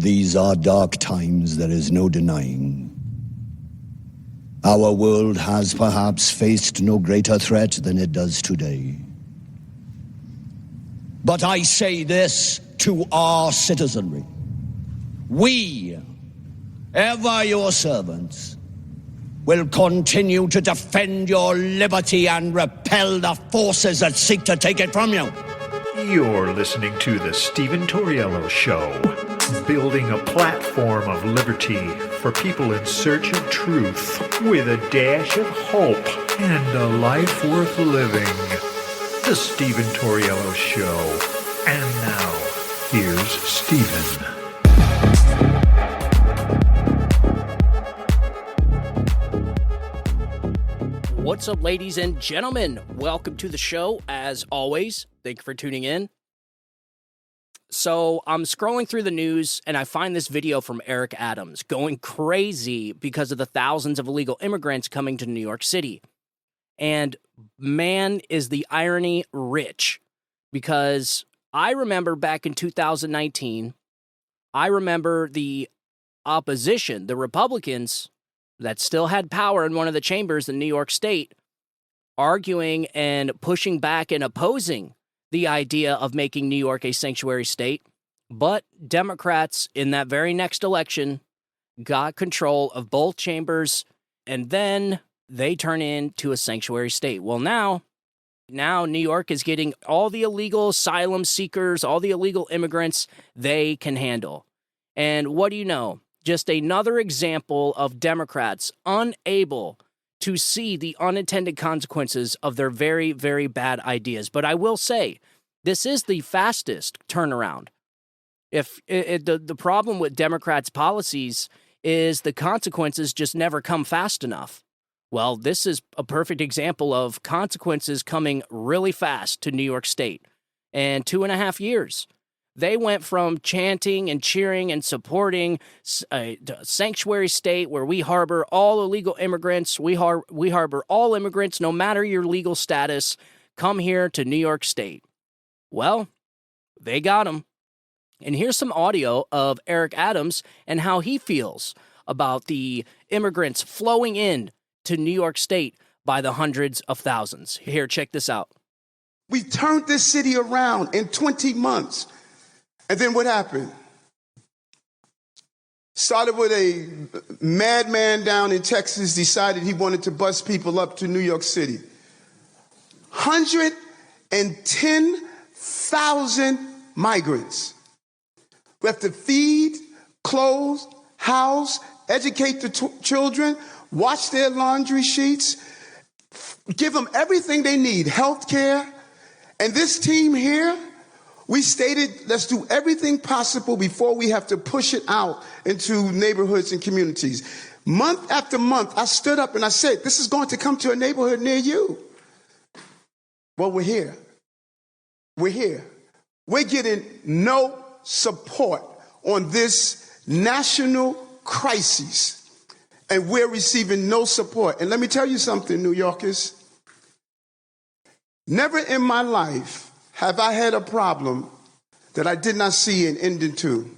These are dark times, there is no denying. Our world has perhaps faced no greater threat than it does today. But I say this to our citizenry. We, ever your servants, will continue to defend your liberty and repel the forces that seek to take it from you. You're listening to The Stephen Torriello Show, building a platform of liberty for people in search of truth with a dash of hope and a life worth living. The Stephen Torriello Show. And now, here's Stephen. What's up, ladies and gentlemen? Welcome to the show, as always. Thank you for tuning in. So I'm scrolling through the news, and I find this video from Eric Adams going crazy because of the thousands of illegal immigrants coming to New York City. And man, is the irony rich, because I remember back in 2019, I remember the opposition, the Republicans that still had power in one of the chambers in New York State, arguing and pushing back and opposing the idea of making New York a sanctuary state. But Democrats in that very next election got control of both chambers, and then they turn into a sanctuary state. Well, now New York is getting all the illegal asylum seekers, all the illegal immigrants they can handle. And what do you know? Just another example of Democrats unable to see the unintended consequences of their very, very bad ideas. But I will say, this is the fastest turnaround. The problem with Democrats' policies is the consequences just never come fast enough. Well, this is a perfect example of consequences coming really fast to New York State. And 2.5 years. They went from chanting and cheering and supporting a sanctuary state where we harbor all illegal immigrants. We harbor all immigrants, no matter your legal status. Come here to New York State. Well, they got them. And here's some audio of Eric Adams and how he feels about the immigrants flowing in to New York State by the hundreds of thousands. Here, check this out. We turned this city around in 20 months. And then what happened? Started with a madman down in Texas, decided he wanted to bus people up to New York City. 110,000 migrants. We have to feed, clothe, house, educate the children, wash their laundry sheets, give them everything they need, health care. And this team here, we stated, let's do everything possible before we have to push it out into neighborhoods and communities. Month after month, I stood up and I said, this is going to come to a neighborhood near you. Well, we're here. We're here. We're getting no support on this national crisis, and we're receiving no support. And let me tell you something, New Yorkers. Never in my life have I had a problem that I did not see an ending to.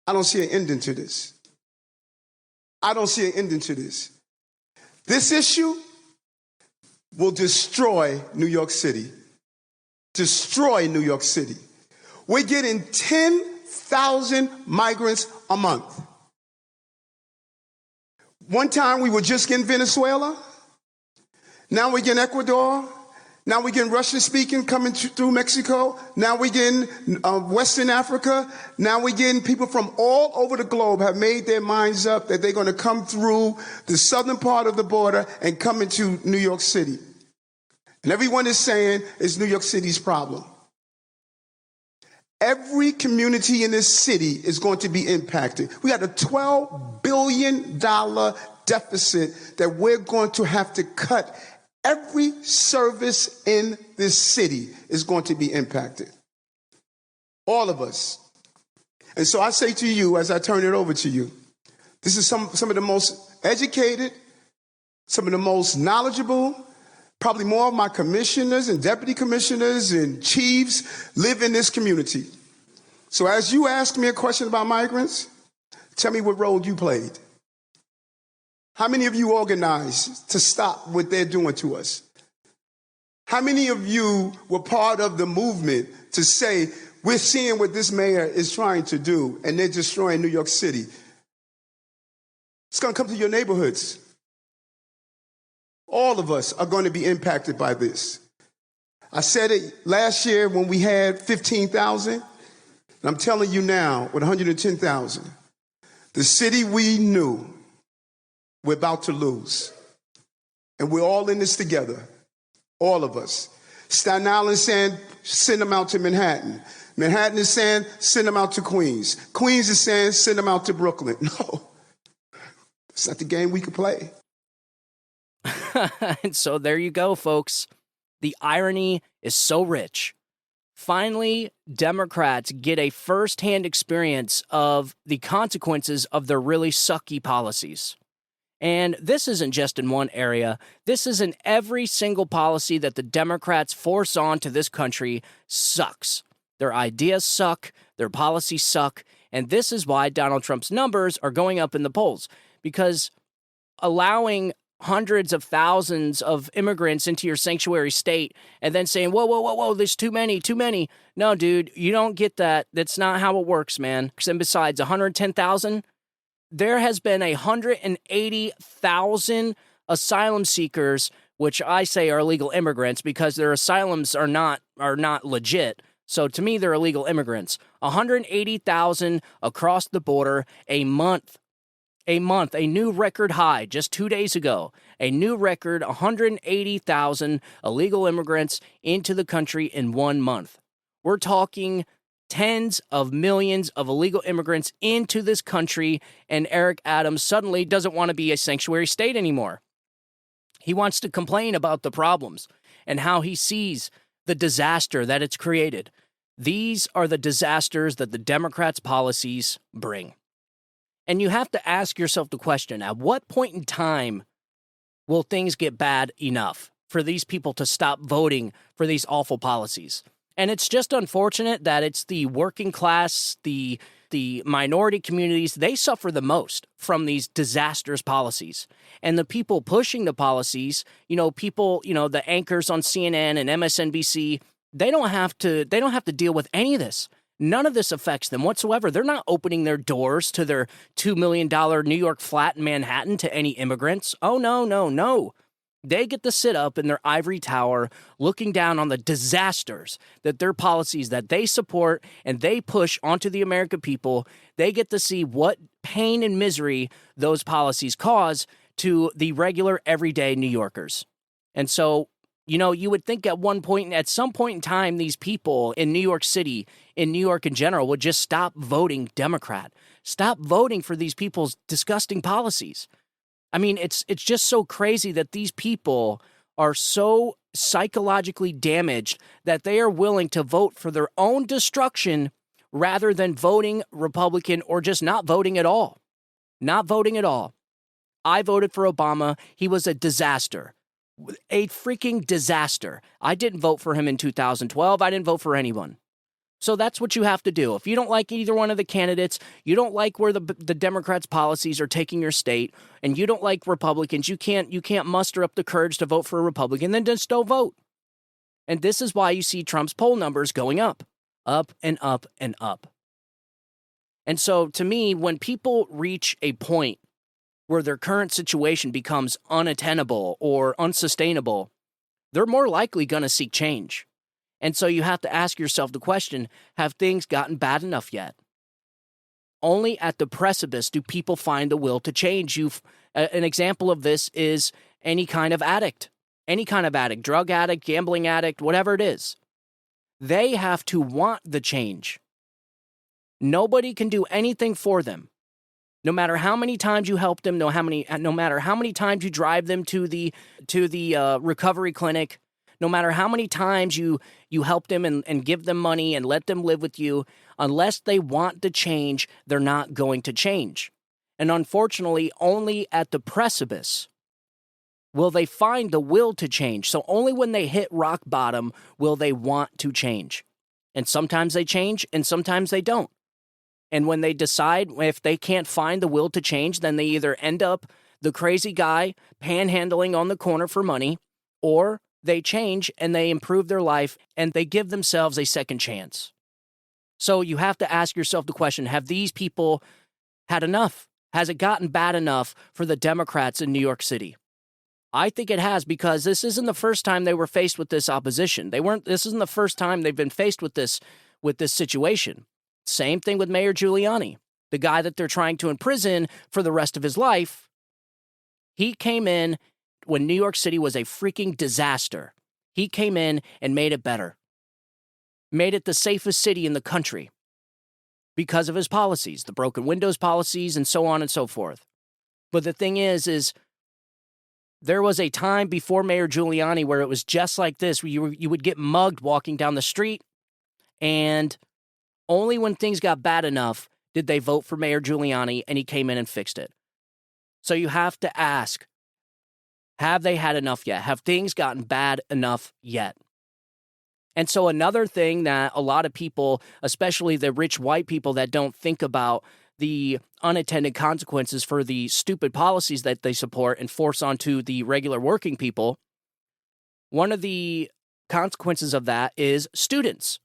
I don't see an ending to this. I don't see an ending to this. This issue will destroy New York City. Destroy New York City. We're getting 10,000 migrants a month. One time we were just getting Venezuela. Now we're getting Ecuador. Now we're getting Russian-speaking coming through Mexico. Now we're getting Western Africa. Now we're getting people from all over the globe have made their minds up that they're going to come through the southern part of the border and come into New York City. And everyone is saying it's New York City's problem. Every community in this city is going to be impacted. We got a $12 billion deficit that we're going to have to cut. Every service in this city is going to be impacted. All of us. And so I say to you, as I turn it over to you, this is some of the most educated, some of the most knowledgeable, probably more of my commissioners and deputy commissioners and chiefs live in this community. So as you ask me a question about migrants, tell me what role you played. How many of you organized to stop what they're doing to us? How many of you were part of the movement to say, we're seeing what this mayor is trying to do, and they're destroying New York City? It's going to come to your neighborhoods. All of us are going to be impacted by this. I said it last year when we had 15,000, and I'm telling you now with 110,000. The city we knew we're about to lose. And we're all in this together. All of us. Staten Island is saying, send them out to Manhattan. Manhattan is saying, send them out to Queens. Queens is saying, send them out to Brooklyn. No. It's not the game we could play. And so there you go, folks. The irony is so rich. Finally, Democrats get a first-hand experience of the consequences of their really sucky policies. And this isn't just in one area. This is in every single policy that the Democrats force onto this country sucks. Their ideas suck, their policies suck, and this is why Donald Trump's numbers are going up in the polls. Because allowing hundreds of thousands of immigrants into your sanctuary state and then saying, whoa, there's too many. No, dude, you don't get that. That's not how it works, man. And besides, 110,000, there has been 180,000 asylum seekers, which I say are illegal immigrants because their asylums are not legit. So to me, they're illegal immigrants. 180,000 across the border a month. A new record high just 2 days ago. A new record, 180,000 illegal immigrants into the country in 1 month. We're talking tens of millions of illegal immigrants into this country, and Eric Adams suddenly doesn't want to be a sanctuary state anymore. He wants to complain about the problems and how he sees the disaster that it's created. These are the disasters that the Democrats' policies bring. And you have to ask yourself the question, at what point in time will things get bad enough for these people to stop voting for these awful policies? And it's just unfortunate that it's the working class, the minority communities, they suffer the most from these disastrous policies. And the people pushing the policies, the anchors on CNN and MSNBC, they don't have to deal with any of this. None of this affects them whatsoever. They're not opening their doors to their $2 million New York flat in Manhattan to any immigrants. Oh, no. They get to sit up in their ivory tower looking down on the disasters that their policies that they support and they push onto the American people. They get to see what pain and misery those policies cause to the regular, everyday New Yorkers. And so, you would think at some point in time, these people in New York City, in New York in general, would just stop voting Democrat. Stop voting for these people's disgusting policies. I mean, it's just so crazy that these people are so psychologically damaged that they are willing to vote for their own destruction rather than voting Republican or just not voting at all. Not voting at all. I voted for Obama. He was a disaster. A freaking disaster. I didn't vote for him in 2012. I didn't vote for anyone. So that's what you have to do. If you don't like either one of the candidates, you don't like where the Democrats' policies are taking your state, and you don't like Republicans, you can't muster up the courage to vote for a Republican, then just don't vote. And this is why you see Trump's poll numbers going up and up and up. And so to me, when people reach a point where their current situation becomes unattainable or unsustainable, they're more likely going to seek change. And so you have to ask yourself the question, have things gotten bad enough yet? Only at the precipice do people find the will to change. An example of this is any kind of addict, drug addict, gambling addict, whatever it is. They have to want the change. Nobody can do anything for them. No matter how many times you help them, no matter how many times you drive them to the recovery clinic, no matter how many times you help them and give them money and let them live with you, unless they want to change, they're not going to change. And unfortunately, only at the precipice will they find the will to change. So only when they hit rock bottom will they want to change. And sometimes they change and sometimes they don't. And when they decide, if they can't find the will to change, then they either end up the crazy guy panhandling on the corner for money, or they change and they improve their life and they give themselves a second chance. So you have to ask yourself the question, have these people had enough? Has it gotten bad enough for the Democrats in New York City? I think it has, because this isn't the first time they were faced with this opposition. This isn't the first time they've been faced with this situation. Same thing with Mayor Giuliani, the guy that they're trying to imprison for the rest of his life. He came in when New York City was a freaking disaster. He came in and made it better. Made it the safest city in the country because of his policies, the broken windows policies and so on and so forth. But the thing is there was a time before Mayor Giuliani where it was just like this, where you would get mugged walking down the street, and only when things got bad enough did they vote for Mayor Giuliani, and he came in and fixed it. So you have to ask, have they had enough yet? Have things gotten bad enough yet? And so another thing that a lot of people, especially the rich white people that don't think about the unintended consequences for the stupid policies that they support and force onto the regular working people, one of the consequences of that is students.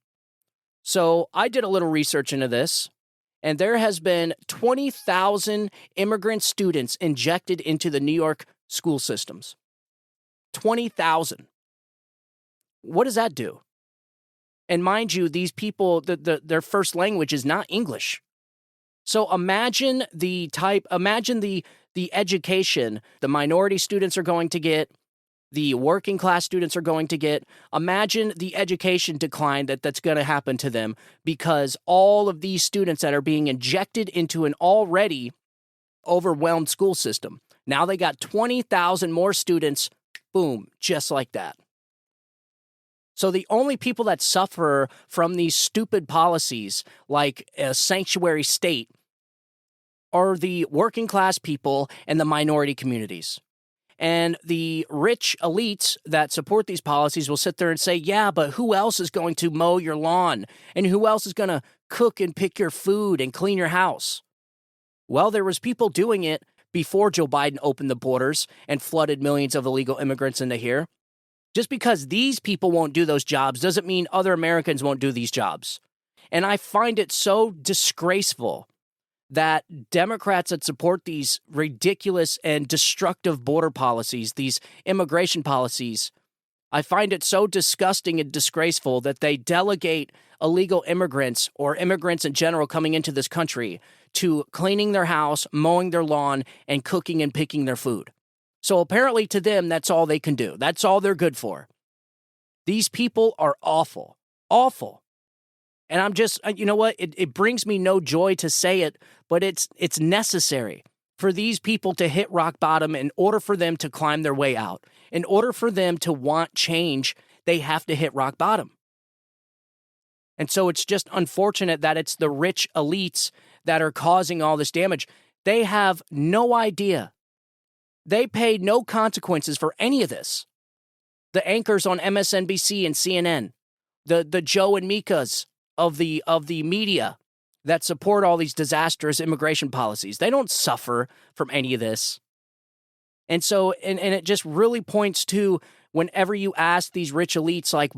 So I did a little research into this, and there has been 20,000 immigrant students injected into the New York school systems. 20,000. What does that do? And mind you, these people, their first language is not English. So imagine the education the minority students are going to get, the working class students are going to get. Imagine the education decline that's going to happen to them, because all of these students that are being injected into an already overwhelmed school system. Now they got 20,000 more students, boom, just like that. So the only people that suffer from these stupid policies, like a sanctuary state, are the working class people and the minority communities. And the rich elites that support these policies will sit there and say, yeah, but who else is going to mow your lawn? And who else is going to cook and pick your food and clean your house? Well, there was people doing it before Joe Biden opened the borders and flooded millions of illegal immigrants into here. Just because these people won't do those jobs doesn't mean other Americans won't do these jobs. And I find it so disgraceful that Democrats that support these ridiculous and destructive border policies, these immigration policies, I find it so disgusting and disgraceful that they delegate illegal immigrants or immigrants in general coming into this country to cleaning their house, mowing their lawn, and cooking and picking their food. So apparently to them, that's all they can do. That's all they're good for. These people are awful. Awful. And I'm just, you know what? It brings me no joy to say it, but it's necessary for these people to hit rock bottom in order for them to climb their way out. In order for them to want change, they have to hit rock bottom. And so it's just unfortunate that it's the rich elites that are causing all this damage. They have no idea. They paid no consequences for any of this. The anchors on MSNBC and CNN, the Joe and Mikas of the media that support all these disastrous immigration policies, they don't suffer from any of this. And so, and it just really points to, whenever you ask these rich elites, like,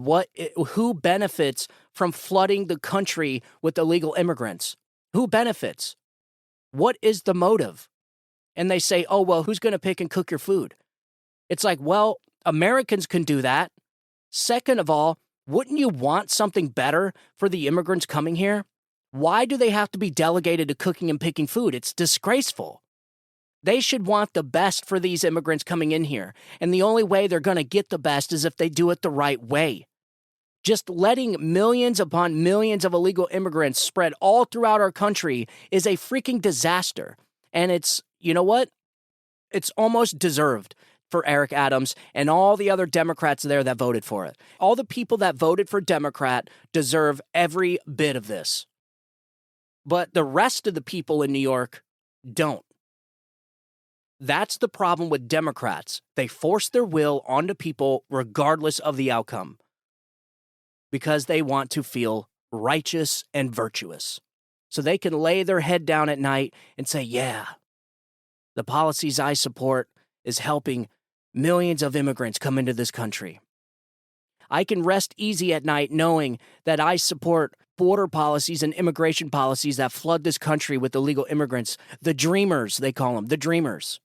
who benefits from flooding the country with illegal immigrants? Who benefits? What is the motive? And they say, oh, well, who's going to pick and cook your food? It's like, well, Americans can do that. Second of all, wouldn't you want something better for the immigrants coming here? Why do they have to be delegated to cooking and picking food? It's disgraceful. They should want the best for these immigrants coming in here. And the only way they're going to get the best is if they do it the right way. Just letting millions upon millions of illegal immigrants spread all throughout our country is a freaking disaster. And it's, you know what? It's almost deserved for Eric Adams and all the other Democrats there that voted for it. All the people that voted for Democrat deserve every bit of this. But the rest of the people in New York don't. That's the problem with Democrats. They force their will onto people regardless of the outcome, because they want to feel righteous and virtuous. So they can lay their head down at night and say, yeah, the policies I support is helping millions of immigrants come into this country. I can rest easy at night knowing that I support border policies and immigration policies that flood this country with illegal immigrants. The dreamers, they call them, the dreamers.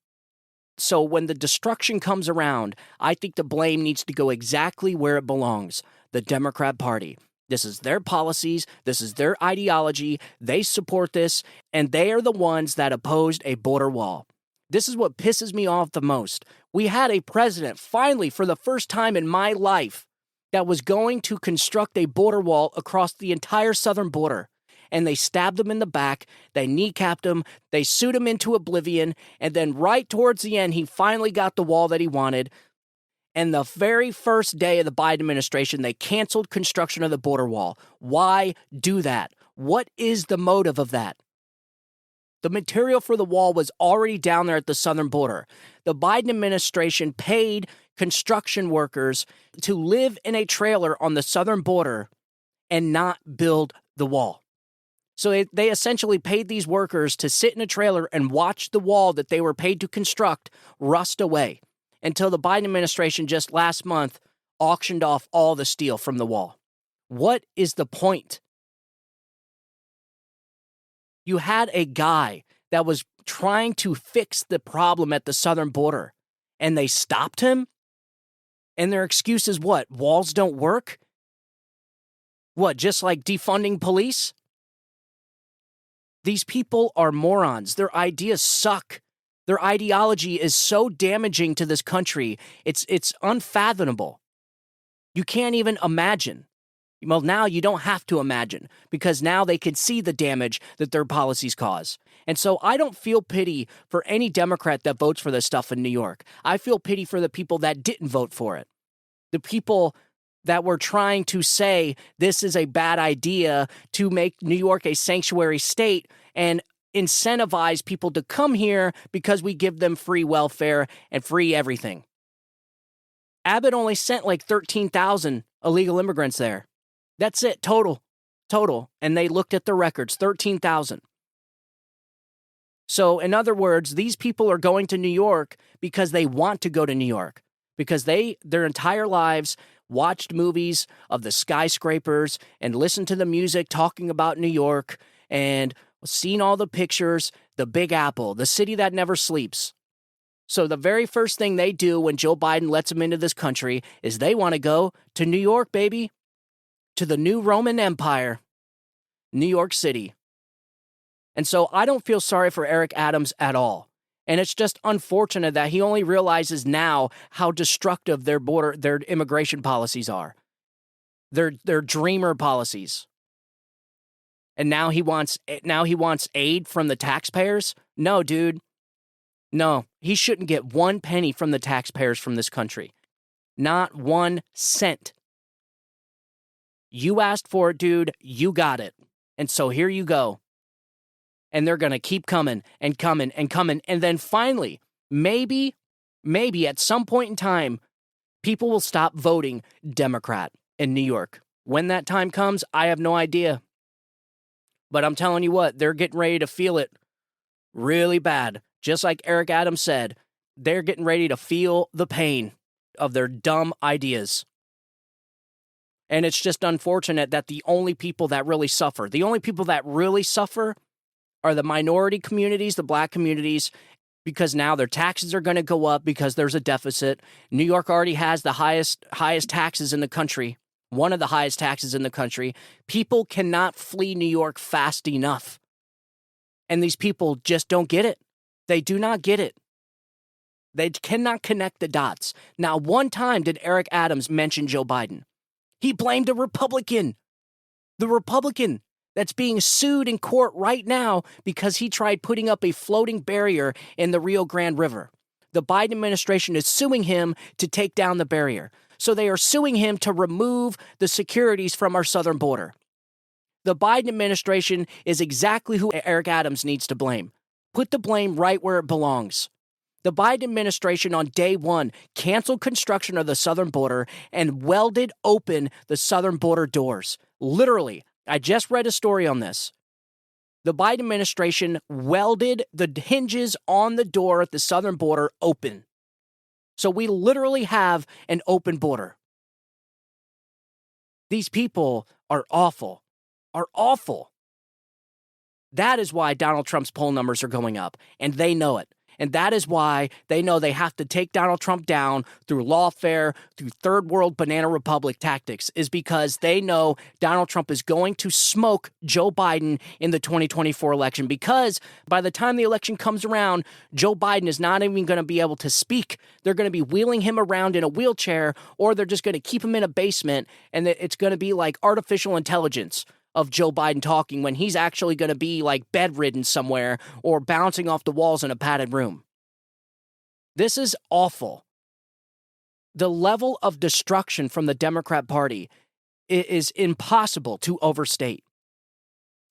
So when the destruction comes around, I think the blame needs to go exactly where it belongs, the Democrat Party. This is their policies, this is their ideology, they support this, and they are the ones that opposed a border wall. This is what pisses me off the most. We had a president, finally, for the first time in my life, that was going to construct a border wall across the entire southern border. And they stabbed him in the back, they kneecapped him, they sued him into oblivion, and then right towards the end, he finally got the wall that he wanted. And the very first day of the Biden administration, they canceled construction of the border wall. Why do that? What is the motive of that? The material for the wall was already down there at the southern border. The Biden administration paid construction workers to live in a trailer on the southern border and not build the wall. So they essentially paid these workers to sit in a trailer and watch the wall that they were paid to construct rust away until the Biden administration just last month auctioned off all the steel from the wall. What is the point? You had a guy that was trying to fix the problem at the southern border, and they stopped him? And their excuse is what? Walls don't work? What, just like defunding police? These people are morons. Their ideas suck. Their ideology is so damaging to this country. It's unfathomable. You can't even imagine. Well, now you don't have to imagine because now they can see the damage that their policies cause. And so I don't feel pity for any Democrat that votes for this stuff in New York. I feel pity for the people that didn't vote for it. The people that were trying to say this is a bad idea to make New York a sanctuary state and incentivize people to come here because we give them free welfare and free everything. Abbott only sent like 13,000 illegal immigrants there. That's it, total. And they looked at the records, 13,000. So in other words, these people are going to New York because they want to go to New York, because their entire lives watched movies of the skyscrapers and listened to the music talking about New York and seen all the pictures, the Big Apple, the city that never sleeps. So the very first thing they do when Joe Biden lets them into this country is they want to go to New York, baby, to the new Roman Empire, New York City. And so I don't feel sorry for Eric Adams at all. And it's just unfortunate that he only realizes now how destructive their immigration policies are. Their dreamer policies. And now he wants aid from the taxpayers? No, dude. No, he shouldn't get 1 penny from the taxpayers from this country. Not 1 cent. You asked for it, dude. You got it. And so here you go. And they're going to keep coming and coming and coming. And then finally, maybe at some point in time, people will stop voting Democrat in New York. When that time comes, I have no idea. But I'm telling you what, they're getting ready to feel it really bad. Just like Eric Adams said, they're getting ready to feel the pain of their dumb ideas. And it's just unfortunate that the only people that really suffer are the minority communities, the black communities, because now their taxes are going to go up because there's a deficit. New York already has the highest taxes in the country, one of the highest taxes in the country. People cannot flee New York fast enough. And these people just don't get it. They do not get it. They cannot connect the dots. Now, one time did Eric Adams mention Joe Biden. He blamed a Republican. The Republican that's being sued in court right now because he tried putting up a floating barrier in the Rio Grande River. The Biden administration is suing him to take down the barrier. So they are suing him to remove the securities from our southern border. The Biden administration is exactly who Eric Adams needs to blame. Put the blame right where it belongs. The Biden administration on day one canceled construction of the southern border and welded open the southern border doors. Literally I just read a story on this. The Biden administration welded the hinges on the door at the southern border open. So we literally have an open border. These people are awful, That is why Donald Trump's poll numbers are going up, and they know it. And that is why they know they have to take Donald Trump down through lawfare, through third world banana republic tactics, is because they know Donald Trump is going to smoke Joe Biden in the 2024 election. Because by the time the election comes around, Joe Biden is not even going to be able to speak. They're going to be wheeling him around in a wheelchair, or they're just going to keep him in a basement, and it's going to be like artificial intelligence of Joe Biden talking when he's actually going to be like bedridden somewhere or bouncing off the walls in a padded room. This is awful. The level of destruction from the Democrat Party is impossible to overstate.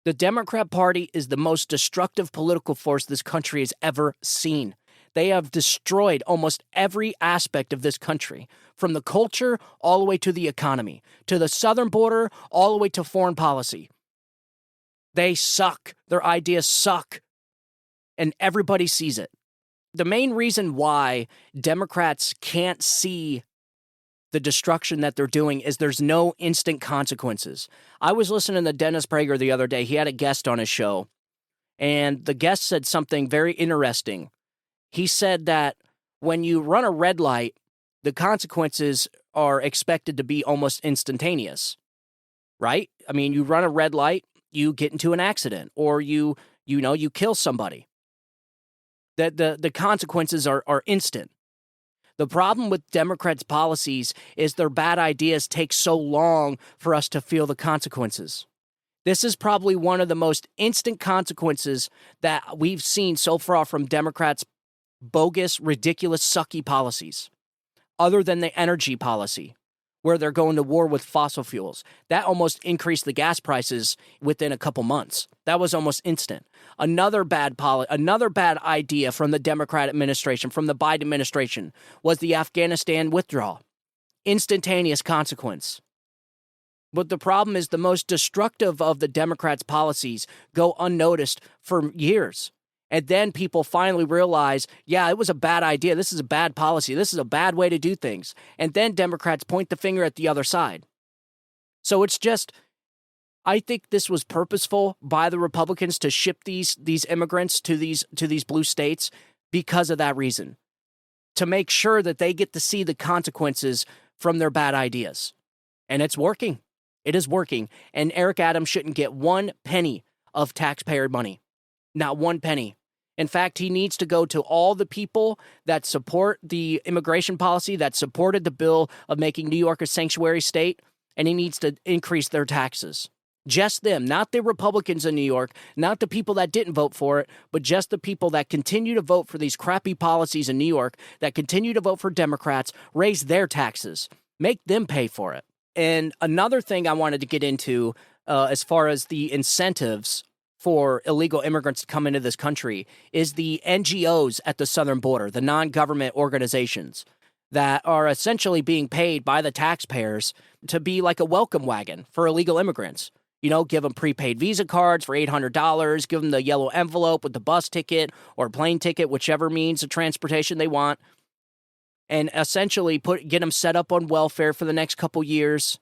The Democrat Party is the most destructive political force this country has ever seen. They have destroyed almost every aspect of this country, from the culture all the way to the economy, to the southern border, all the way to foreign policy. They suck. Their ideas suck. And everybody sees it. The main reason why Democrats can't see the destruction that they're doing is there's no instant consequences. I was listening to Dennis Prager the other day. He had a guest on his show, and the guest said something very interesting. He said that when you run a red light, the consequences are expected to be almost instantaneous, right? I mean, you run a red light, you get into an accident, or you kill somebody. The consequences are instant. The problem with Democrats' policies is their bad ideas take so long for us to feel the consequences. This is probably one of the most instant consequences that we've seen so far from Democrats' bogus, ridiculous, sucky policies, other than the energy policy, where they're going to war with fossil fuels. That almost increased the gas prices within a couple months. That was almost instant. Another bad idea from the Democrat administration, from the Biden administration, was the Afghanistan withdrawal. Instantaneous consequence. But the problem is the most destructive of the Democrats' policies go unnoticed for years. And then people finally realize, yeah, it was a bad idea. This is a bad policy. This is a bad way to do things. And then Democrats point the finger at the other side. So it's just, I think this was purposeful by the Republicans to ship these immigrants to these blue states because of that reason, to make sure that they get to see the consequences from their bad ideas. And it's working. It is working. And Eric Adams shouldn't get 1 penny of taxpayer money. Not 1 penny. In fact, he needs to go to all the people that support the immigration policy, that supported the bill of making New York a sanctuary state, and he needs to increase their taxes. Just them, not the Republicans in New York, not the people that didn't vote for it, but just the people that continue to vote for these crappy policies in New York, that continue to vote for Democrats, raise their taxes, make them pay for it. And another thing I wanted to get into as far as the incentives for illegal immigrants to come into this country is the NGOs at the southern border, the non-government organizations that are essentially being paid by the taxpayers to be like a welcome wagon for illegal immigrants. You know, give them prepaid Visa cards for $800, give them the yellow envelope with the bus ticket or plane ticket, whichever means of transportation they want, and essentially get them set up on welfare for the next couple years.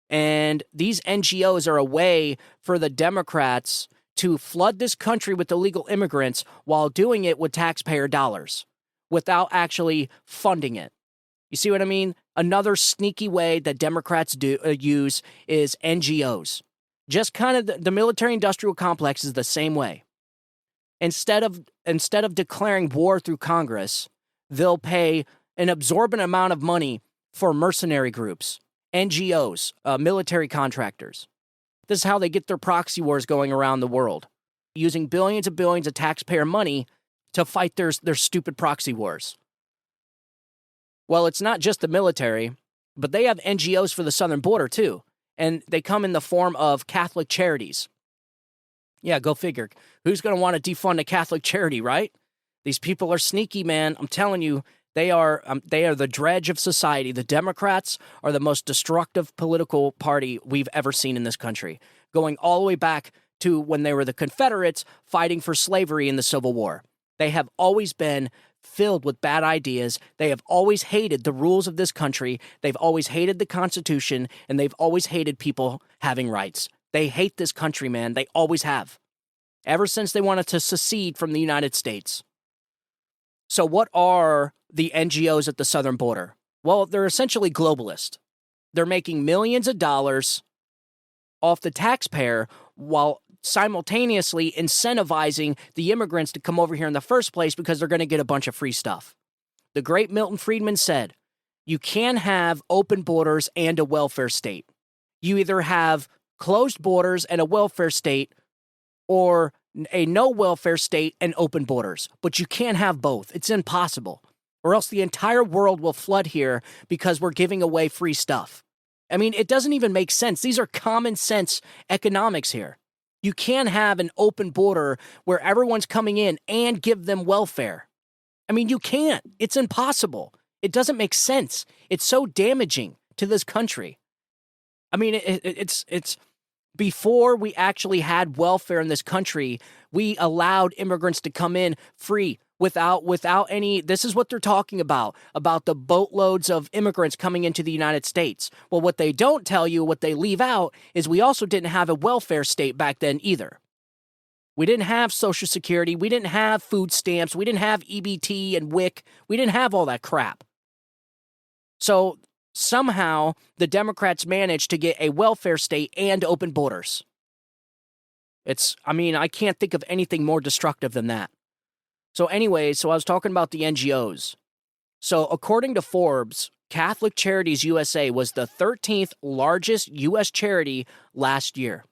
And these NGOs are a way for the Democrats to flood this country with illegal immigrants while doing it with taxpayer dollars without actually funding it. You see what I mean? Another sneaky way that Democrats use is NGOs. Just kind of the military-industrial complex is the same way. Instead of declaring war through Congress, they'll pay an absorbent amount of money for mercenary groups. NGOs, military contractors. This is how they get their proxy wars going around the world, using billions and billions of taxpayer money to fight their stupid proxy wars. Well, it's not just the military, but they have NGOs for the southern border too, and they come in the form of Catholic charities. Yeah, go figure. Who's going to want to defund a Catholic charity, right? These people are sneaky, man. I'm telling you, They are the dredge of society. The Democrats are the most destructive political party we've ever seen in this country, going all the way back to when they were the Confederates fighting for slavery in the Civil War. They have always been filled with bad ideas. They have always hated the rules of this country. They've always hated the Constitution, and they've always hated people having rights. They hate this country, man. They always have. Ever since they wanted to secede from the United States. So what are the NGOs at the southern border? Well, they're essentially globalist. They're making millions of dollars off the taxpayer while simultaneously incentivizing the immigrants to come over here in the first place because they're going to get a bunch of free stuff. The great Milton Friedman said, you can have open borders and a welfare state. You either have closed borders and a welfare state or a no welfare state and open borders. But you can't have both. It's impossible. Or else the entire world will flood here because we're giving away free stuff. I mean, it doesn't even make sense. These are common sense economics here. You can't have an open border where everyone's coming in and give them welfare. I mean, you can't. It's impossible. It doesn't make sense. It's so damaging to this country. I mean, it's before we actually had welfare in this country, we allowed immigrants to come in free without any. This is what they're talking about the boatloads of immigrants coming into the United States. Well, what they don't tell you, what they leave out, is we also didn't have a welfare state back then either. We didn't have Social Security. We didn't have food stamps. We didn't have EBT and WIC. We didn't have all that crap. So somehow the Democrats managed to get a welfare state and open borders. I can't think of anything more destructive than that. So anyway, I was talking about the NGOs. So according to Forbes, Catholic Charities USA was the 13th largest U.S. charity last year.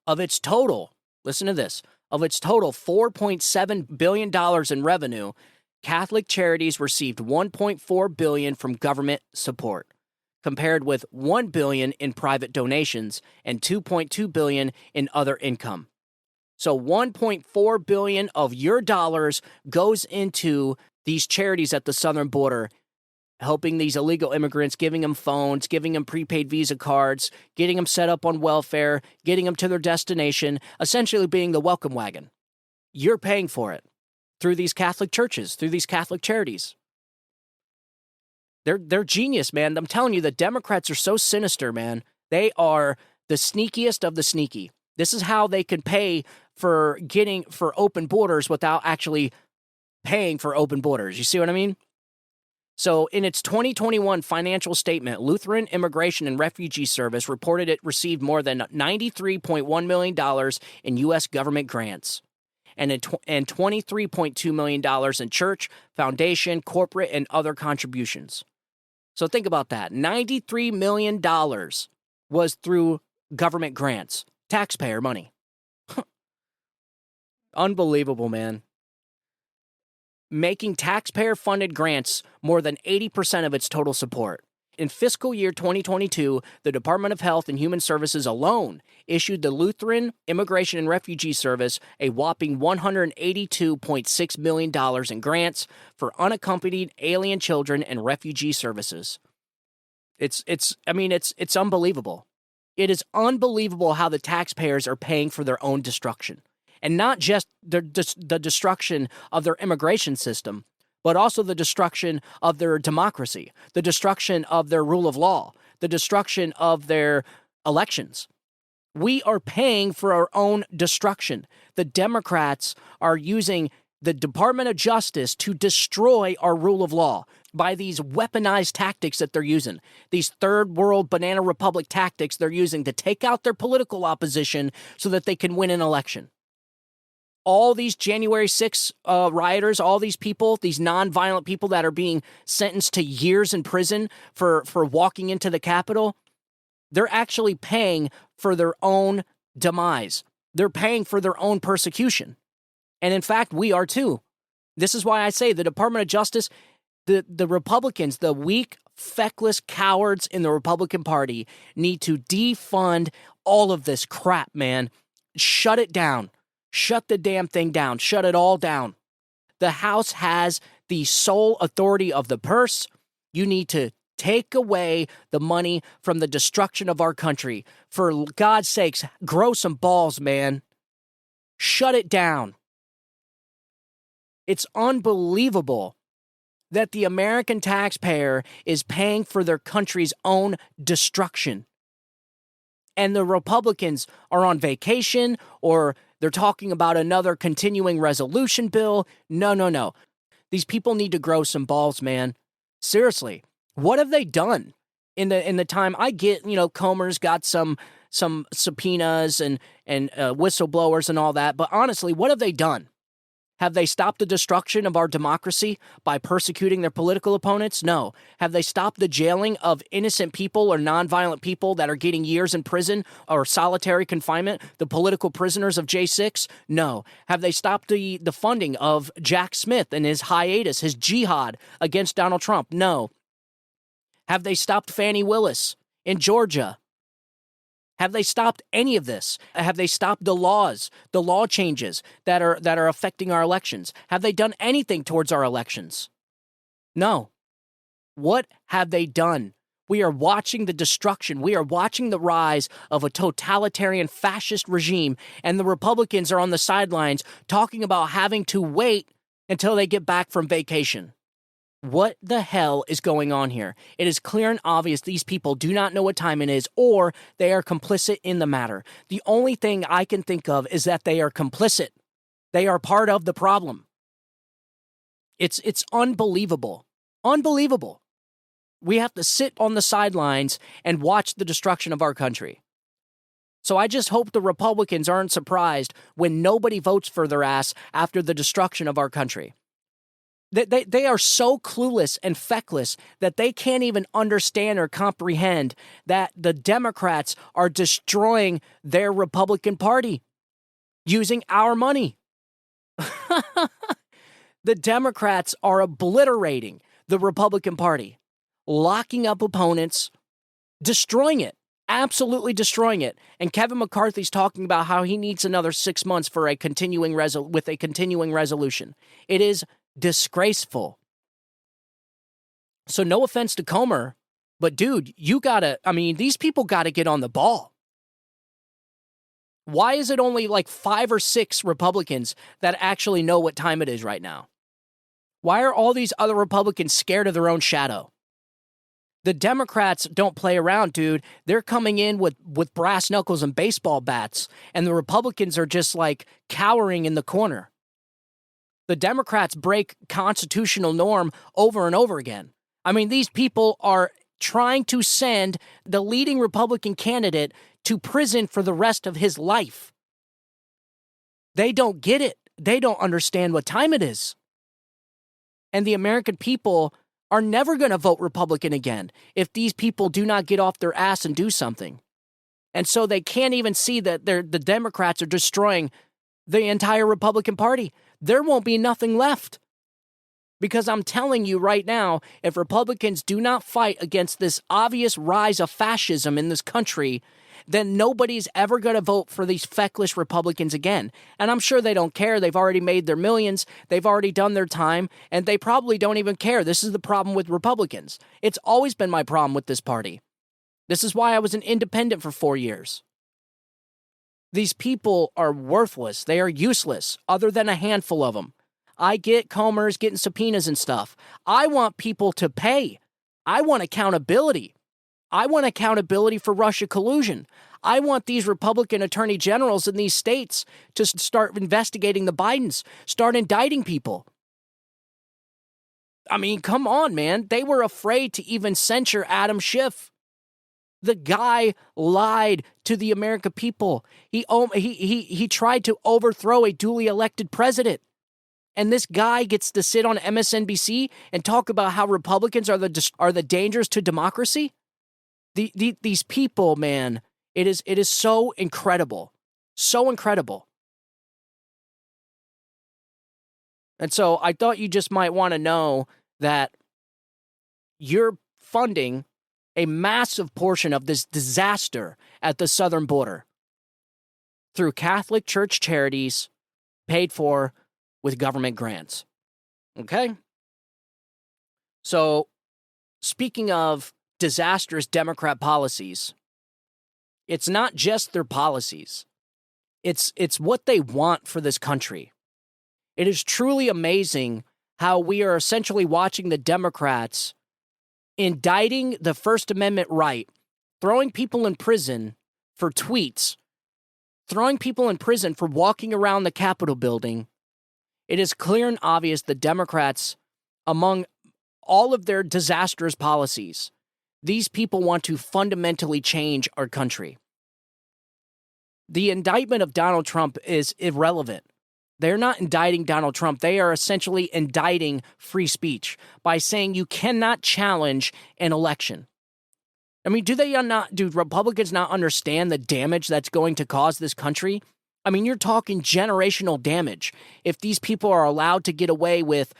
Of its total, listen to this, of its total $4.7 billion in revenue, Catholic Charities received $1.4 billion from government support, compared with $1 billion in private donations and $2.2 billion in other income. So $1.4 billion of your dollars goes into these charities at the southern border, helping these illegal immigrants, giving them phones, giving them prepaid Visa cards, getting them set up on welfare, getting them to their destination, essentially being the welcome wagon. You're paying for it through these Catholic churches, through these Catholic charities. They're genius, man. I'm telling you, the Democrats are so sinister, man. They are the sneakiest of the sneaky. This is how they can pay for open borders without actually paying for open borders. You see what I mean? So in its 2021 financial statement, Lutheran Immigration and Refugee Service reported it received more than $93.1 million in U.S. government grants and $23.2 million in church, foundation, corporate, and other contributions. So think about that. $93 million was through government grants, taxpayer money. Unbelievable, man. Making taxpayer-funded grants more than 80% of its total support. In fiscal year 2022, the Department of Health and Human Services alone issued the Lutheran Immigration and Refugee Service a whopping $182.6 million in grants for unaccompanied alien children and refugee services. It's unbelievable. It is unbelievable how the taxpayers are paying for their own destruction. And not just the destruction of their immigration system, but also the destruction of their democracy, the destruction of their rule of law, the destruction of their elections. We are paying for our own destruction. The Democrats are using the Department of Justice to destroy our rule of law by these weaponized tactics that they're using, these third world banana republic tactics they're using to take out their political opposition so that they can win an election. All these January 6 rioters, all these people, these nonviolent people that are being sentenced to years in prison for walking into the Capitol, they're actually paying for their own demise. They're paying for their own persecution. And in fact, we are too. This is why I say the Department of Justice, the Republicans, the weak, feckless cowards in the Republican Party need to defund all of this crap, man. Shut it down. Shut the damn thing down. Shut it all down. The House has the sole authority of the purse. You need to take away the money from the destruction of our country. For God's sakes, grow some balls, man. Shut it down. It's unbelievable that the American taxpayer is paying for their country's own destruction. And the Republicans are on vacation, or they're talking about another continuing resolution bill. No. These people need to grow some balls, man. Seriously. What have they done in the time? I get, Comer's got some subpoenas and whistleblowers and all that, but honestly, what have they done? Have they stopped the destruction of our democracy by persecuting their political opponents? No. Have they stopped the jailing of innocent people or nonviolent people that are getting years in prison or solitary confinement, the political prisoners of J6? No. Have they stopped the funding of Jack Smith and his hiatus, his jihad against Donald Trump? No. Have they stopped Fani Willis in Georgia? Have they stopped any of this? Have they stopped the law changes that are affecting our elections? Have they done anything towards our elections? No. What have they done? We are watching the destruction. We are watching the rise of a totalitarian fascist regime, and the Republicans are on the sidelines talking about having to wait until they get back from vacation. What the hell is going on here? It is clear and obvious these people do not know what time it is, or they are complicit in the matter. The only thing I can think of is that they are complicit. They are part of the problem. It's unbelievable. Unbelievable. We have to sit on the sidelines and watch the destruction of our country. So I just hope the Republicans aren't surprised when nobody votes for their ass after the destruction of our country. They are so clueless and feckless that they can't even understand or comprehend that the Democrats are destroying their Republican Party using our money. The Democrats are obliterating the Republican Party, locking up opponents, destroying it, absolutely destroying it. And Kevin McCarthy's talking about how he needs another 6 months for a continuing resolution. It is disgraceful. So no offense to Comer, but dude, these people gotta get on the ball. Why is it only like 5 or 6 Republicans that actually know what time it is right now? Why are all these other Republicans scared of their own shadow? The Democrats don't play around, dude. They're coming in with brass knuckles and baseball bats, and the Republicans are just like cowering in the corner. The Democrats break constitutional norm over and over again. I mean, these people are trying to send the leading Republican candidate to prison for the rest of his life. They don't get it. They don't understand what time it is. And the American people are never going to vote Republican again if these people do not get off their ass and do something. And so they can't even see that the Democrats are destroying the entire Republican Party. There won't be nothing left. Because I'm telling you right now, if Republicans do not fight against this obvious rise of fascism in this country, then nobody's ever going to vote for these feckless Republicans again. And I'm sure they don't care. They've already made their millions. They've already done their time. And they probably don't even care. This is the problem with Republicans. It's always been my problem with this party. This is why I was an independent for 4 years. These people are worthless. They are useless, other than a handful of them. I get Comer's getting subpoenas and stuff. I want people to pay. I want accountability. I want accountability for Russia collusion. I want these Republican attorney generals in these states to start investigating the Bidens, start indicting people. I mean, come on, man. They were afraid to even censure Adam Schiff. The guy lied to the American people. He tried to overthrow a duly elected president. And this guy gets to sit on MSNBC and talk about how Republicans are the dangers to democracy. These people, man, it is so incredible. So incredible. And so I thought you just might want to know that you're funding a massive portion of this disaster at the southern border through Catholic Church charities paid for with government grants. Okay? So, speaking of disastrous Democrat policies, it's not just their policies. It's what they want for this country. It is truly amazing how we are essentially watching the Democrats indicting the First Amendment right, throwing people in prison for tweets, throwing people in prison for walking around the Capitol building. It is clear and obvious the Democrats, among all of their disastrous policies, these people want to fundamentally change our country. The indictment of Donald Trump is irrelevant. They're not indicting Donald Trump. They are essentially indicting free speech by saying you cannot challenge an election. I mean, do Republicans not understand the damage that's going to cause this country? I mean, you're talking generational damage. If these people are allowed to get away with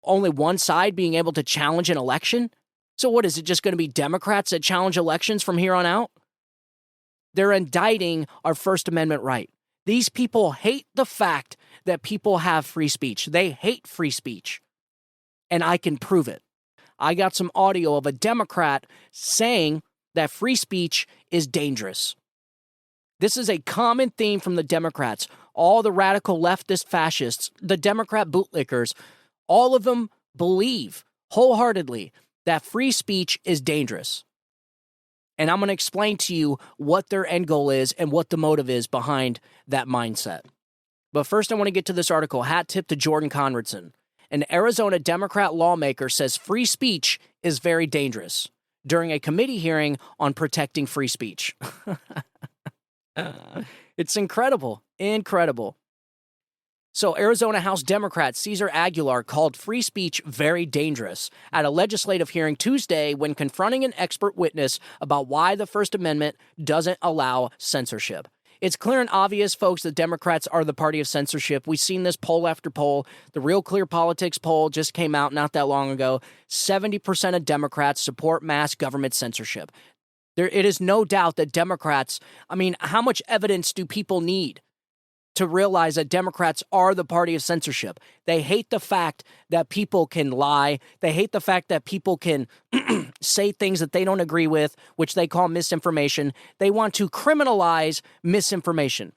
only one side being able to challenge an election, so what is it, just going to be Democrats that challenge elections from here on out? They're indicting our First Amendment right. These people hate the fact that people have free speech. They hate free speech. And I can prove it. I got some audio of a Democrat saying that free speech is dangerous. This is a common theme from the Democrats. All the radical leftist fascists, the Democrat bootlickers, all of them believe wholeheartedly that free speech is dangerous. And I'm going to explain to you what their end goal is and what the motive is behind that mindset. But first, I want to get to this article. Hat tip to Jordan Conradson. An Arizona Democrat lawmaker says free speech is very dangerous during a committee hearing on protecting free speech. It's incredible. Incredible. So Arizona House Democrat Cesar Aguilar called free speech very dangerous at a legislative hearing Tuesday when confronting an expert witness about why the First Amendment doesn't allow censorship. It's clear and obvious, folks, that Democrats are the party of censorship. We've seen this poll after poll. The Real Clear Politics poll just came out not that long ago. 70% of Democrats support mass government censorship. It is no doubt that Democrats, I mean, how much evidence do people need to realize that Democrats are the party of censorship? They hate the fact that people can lie. They hate the fact that people can say things that they don't agree with, which they call misinformation. They want to criminalize misinformation.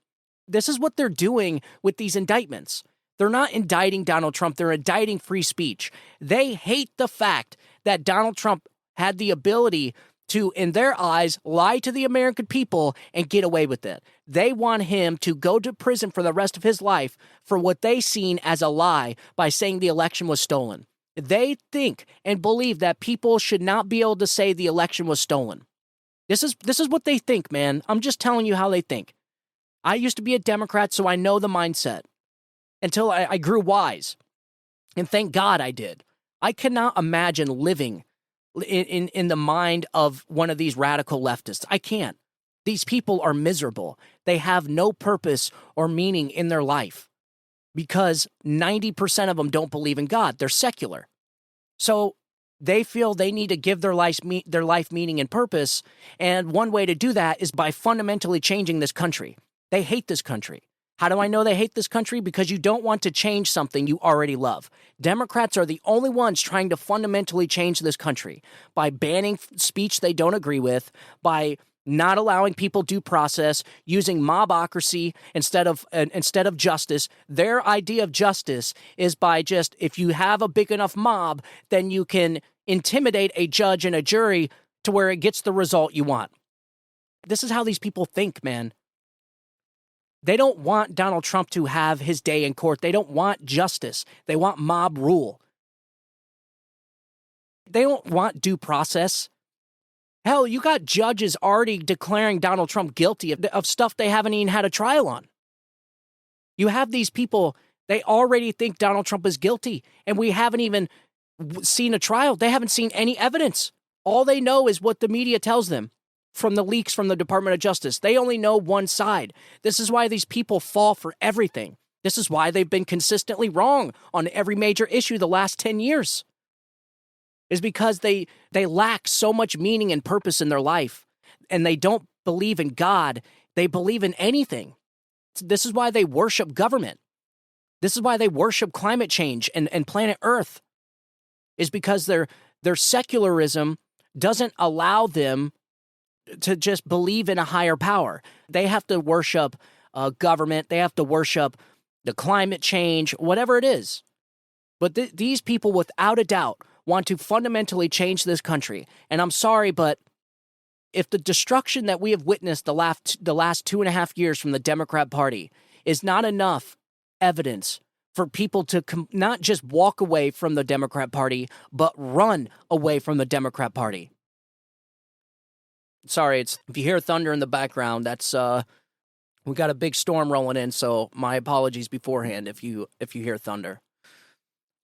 This is what they're doing with these indictments. They're not indicting Donald Trump. They're indicting free speech. They hate the fact that Donald Trump had the ability to, in their eyes, lie to the American people and get away with it. They want him to go to prison for the rest of his life for what they seen as a lie by saying the election was stolen. They think and believe that people should not be able to say the election was stolen. This is what they think, man. I'm just telling you how they think. I used to be a Democrat, so I know the mindset until I grew wise. And thank God I did. I cannot imagine living in the mind of one of these radical leftists. I can't. These people are miserable. They have no purpose or meaning in their life because 90% of them don't believe in God. They're secular. So they feel they need to give their life meaning and purpose, and one way to do that is by fundamentally changing this country. They hate this country. How do I know they hate this country? Because you don't want to change something you already love. Democrats are the only ones trying to fundamentally change this country by banning speech they don't agree with, by not allowing people due process, using mobocracy instead of justice. Their idea of justice is by just, if you have a big enough mob, then you can intimidate a judge and a jury to where it gets the result you want. This is how these people think, man. They don't want Donald Trump to have his day in court. They don't want justice. They want mob rule. They don't want due process. Hell, you got judges already declaring Donald Trump guilty of stuff they haven't even had a trial on. You have these people, they already think Donald Trump is guilty, and we haven't even seen a trial. They haven't seen any evidence. All they know is what the media tells them from the leaks from the Department of Justice. They only know one side. This is why these people fall for everything. This is why they've been consistently wrong on every major issue the last 10 years. Is because they lack so much meaning and purpose in their life, and they don't believe in God. They believe in anything. This is why they worship government. This is why they worship climate change and planet Earth, is because their secularism doesn't allow them to just believe in a higher power. They have to worship government. They have to worship the climate change, whatever it is. But these people, without a doubt, want to fundamentally change this country. And I'm sorry, but if the destruction that we have witnessed the last 2.5 years from the Democrat Party is not enough evidence for people to not just walk away from the Democrat Party, but run away from the Democrat Party. Sorry, if you hear thunder in the background, that's we got a big storm rolling in, so my apologies beforehand if you hear thunder.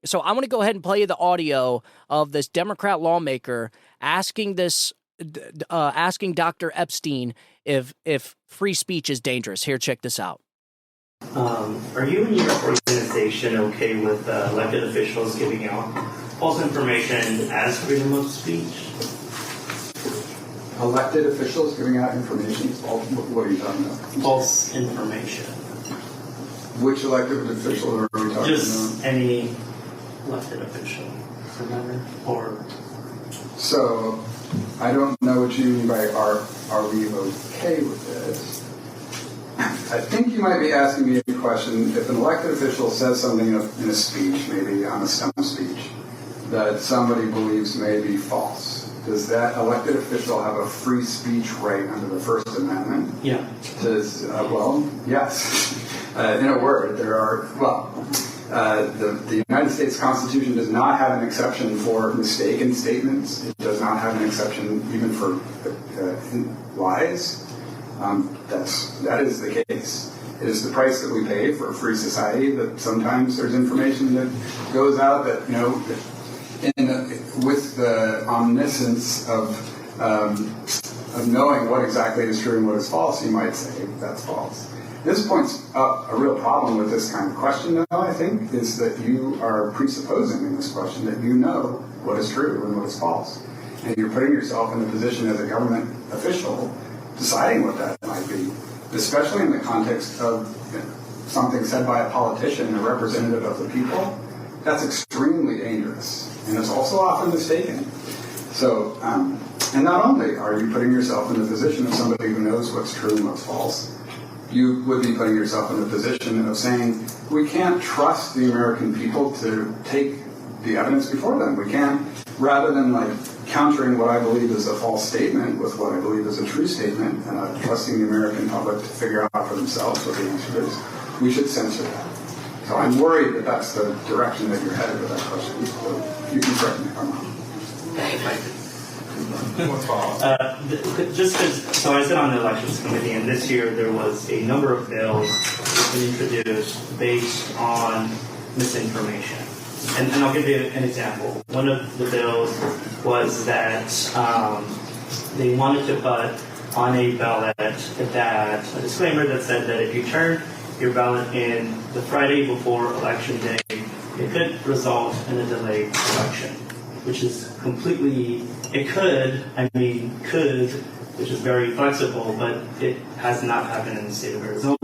So I want to go ahead and play you the audio of this Democrat lawmaker asking Dr. Epstein if free speech is dangerous. Here, check this out. Are you and your organization okay with elected officials giving out false information as freedom of speech? Elected officials giving out information? What are you talking about? False information. Which elected official are we talking about? Just any elected official, for matter, or... So, I don't know what you mean by are we okay with this? I think you might be asking me a question. If an elected official says something in a speech, maybe on a stump speech, that somebody believes may be false, does that elected official have a free speech right under the First Amendment? Yeah. Well, yes. In a word, there are, the United States Constitution does not have an exception for mistaken statements. It does not have an exception even for lies. That is the case. It is the price that we pay for a free society that sometimes there's information that goes out that, with the omniscience of knowing what exactly is true and what is false, you might say that's false. This points up a real problem with this kind of question, though, I think, is that you are presupposing in this question that you know what is true and what is false. And you're putting yourself in a position as a government official deciding what that might be, especially in the context of something said by a politician, a representative of the people. That's extremely dangerous, and it's also often mistaken. So, and not only are you putting yourself in the position of somebody who knows what's true and what's false, you would be putting yourself in the position of saying, we can't trust the American people to take the evidence before them. We can't, rather than countering what I believe is a false statement with what I believe is a true statement, and trusting the American public to figure out for themselves what the answer is, we should censor that. So I'm worried that that's the direction that you're headed with that question. So you can correct me if I'm wrong. Just because, so I sit on the elections committee, and this year there was a number of bills that been introduced based on misinformation. And I'll give you an example. One of the bills was that they wanted to put on a ballot that a disclaimer that said that if you turn your ballot in the Friday before Election Day, it could result in a delayed election, which is completely, could, which is very flexible, but it has not happened in the state of Arizona.